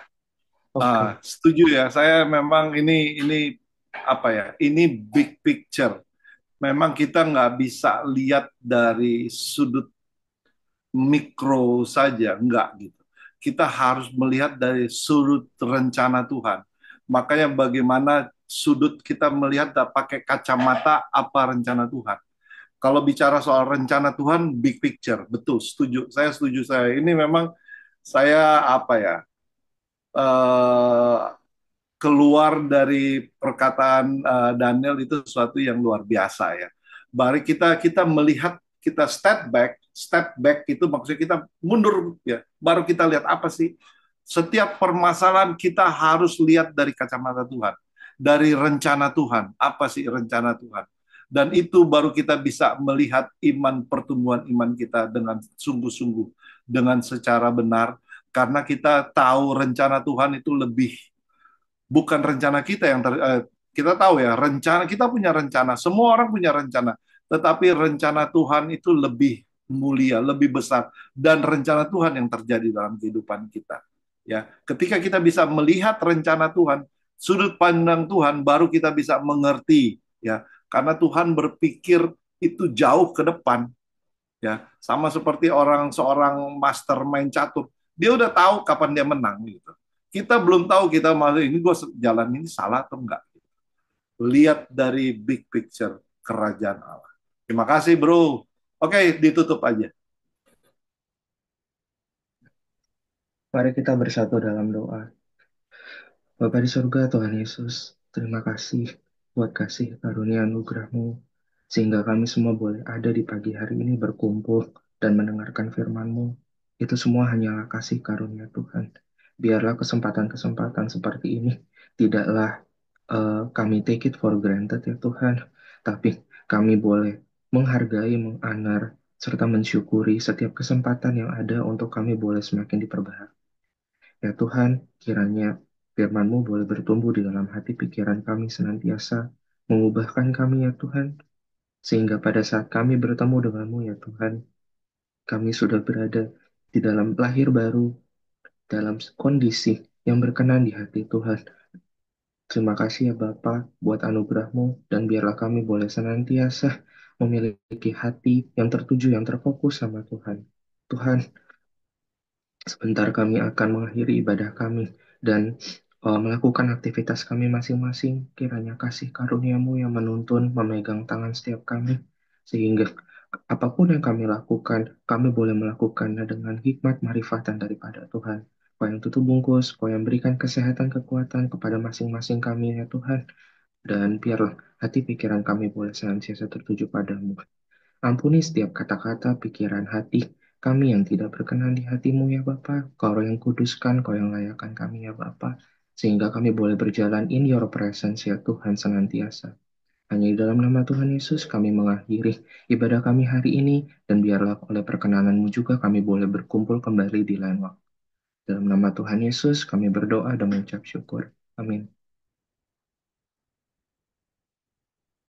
oke. Setuju ya. Saya memang ini apa ya? Ini big picture. Memang kita nggak bisa lihat dari sudut mikro saja, enggak gitu. Kita harus melihat dari sudut rencana Tuhan. Makanya bagaimana sudut kita melihat pakai kacamata apa rencana Tuhan. Kalau bicara soal rencana Tuhan, big picture, betul, setuju. Saya setuju saya. Ini memang saya apa ya? eh, Keluar dari perkataan Daniel itu sesuatu yang luar biasa ya. Mari kita melihat, kita step back itu maksudnya kita mundur ya. Baru kita lihat apa sih setiap permasalahan kita harus lihat dari kacamata Tuhan, dari rencana Tuhan. Apa sih rencana Tuhan? Dan itu baru kita bisa melihat pertumbuhan iman kita dengan sungguh-sungguh, dengan secara benar, karena kita tahu rencana Tuhan itu lebih, bukan rencana kita yang kita tahu ya, rencana kita punya rencana, semua orang punya rencana, tetapi rencana Tuhan itu lebih mulia, lebih besar, dan rencana Tuhan yang terjadi dalam kehidupan kita. Ya, ketika kita bisa melihat rencana Tuhan, sudut pandang Tuhan, baru kita bisa mengerti ya, karena Tuhan berpikir itu jauh ke depan ya, sama seperti seorang master main catur, dia udah tahu kapan dia menang gitu. Kita belum tahu, kita masih ini gue jalan ini salah atau enggak. Lihat dari big picture kerajaan Allah. Terima kasih bro. Oke, ditutup aja. Mari kita bersatu dalam doa. Bapa di surga, Tuhan Yesus, terima kasih buat kasih karunia anugerah-Mu, sehingga kami semua boleh ada di pagi hari ini berkumpul dan mendengarkan firman-Mu. Itu semua hanyalah kasih karunia Tuhan. Biarlah kesempatan-kesempatan seperti ini tidaklah kami take it for granted ya Tuhan, tapi kami boleh menghargai, menganar, serta mensyukuri setiap kesempatan yang ada untuk kami boleh semakin diperbaharui. Ya Tuhan, kiranya firman-Mu boleh bertumbuh di dalam hati pikiran kami senantiasa, mengubahkan kami ya Tuhan, sehingga pada saat kami bertemu denganmu ya Tuhan, kami sudah berada di dalam lahir baru, dalam kondisi yang berkenan di hati Tuhan. Terima kasih ya Bapa buat anugerah-Mu, dan biarlah kami boleh senantiasa memiliki hati yang tertuju, yang terfokus sama Tuhan. Tuhan, sebentar kami akan mengakhiri ibadah kami dan melakukan aktivitas kami masing-masing. Kiranya kasih karuniamu yang menuntun, memegang tangan setiap kami, sehingga apapun yang kami lakukan, kami boleh melakukannya dengan hikmat marifatan daripada Tuhan. Kau yang tutup bungkus, Kau yang berikan kesehatan, kekuatan kepada masing-masing kami ya Tuhan. Dan biarlah hati pikiran kami boleh senantiasa tertuju padamu. Ampuni setiap kata-kata, pikiran, hati kami yang tidak berkenan di hatimu ya Bapa. Kau yang kuduskan, Kau yang layakkan kami ya Bapa. Sehingga kami boleh berjalan in your presence ya Tuhan senantiasa. Hanya di dalam nama Tuhan Yesus kami mengakhiri ibadah kami hari ini, dan biarlah oleh perkenanan-Mu juga kami boleh berkumpul kembali di lain waktu. Dalam nama Tuhan Yesus kami berdoa dan mengucap syukur. Amin.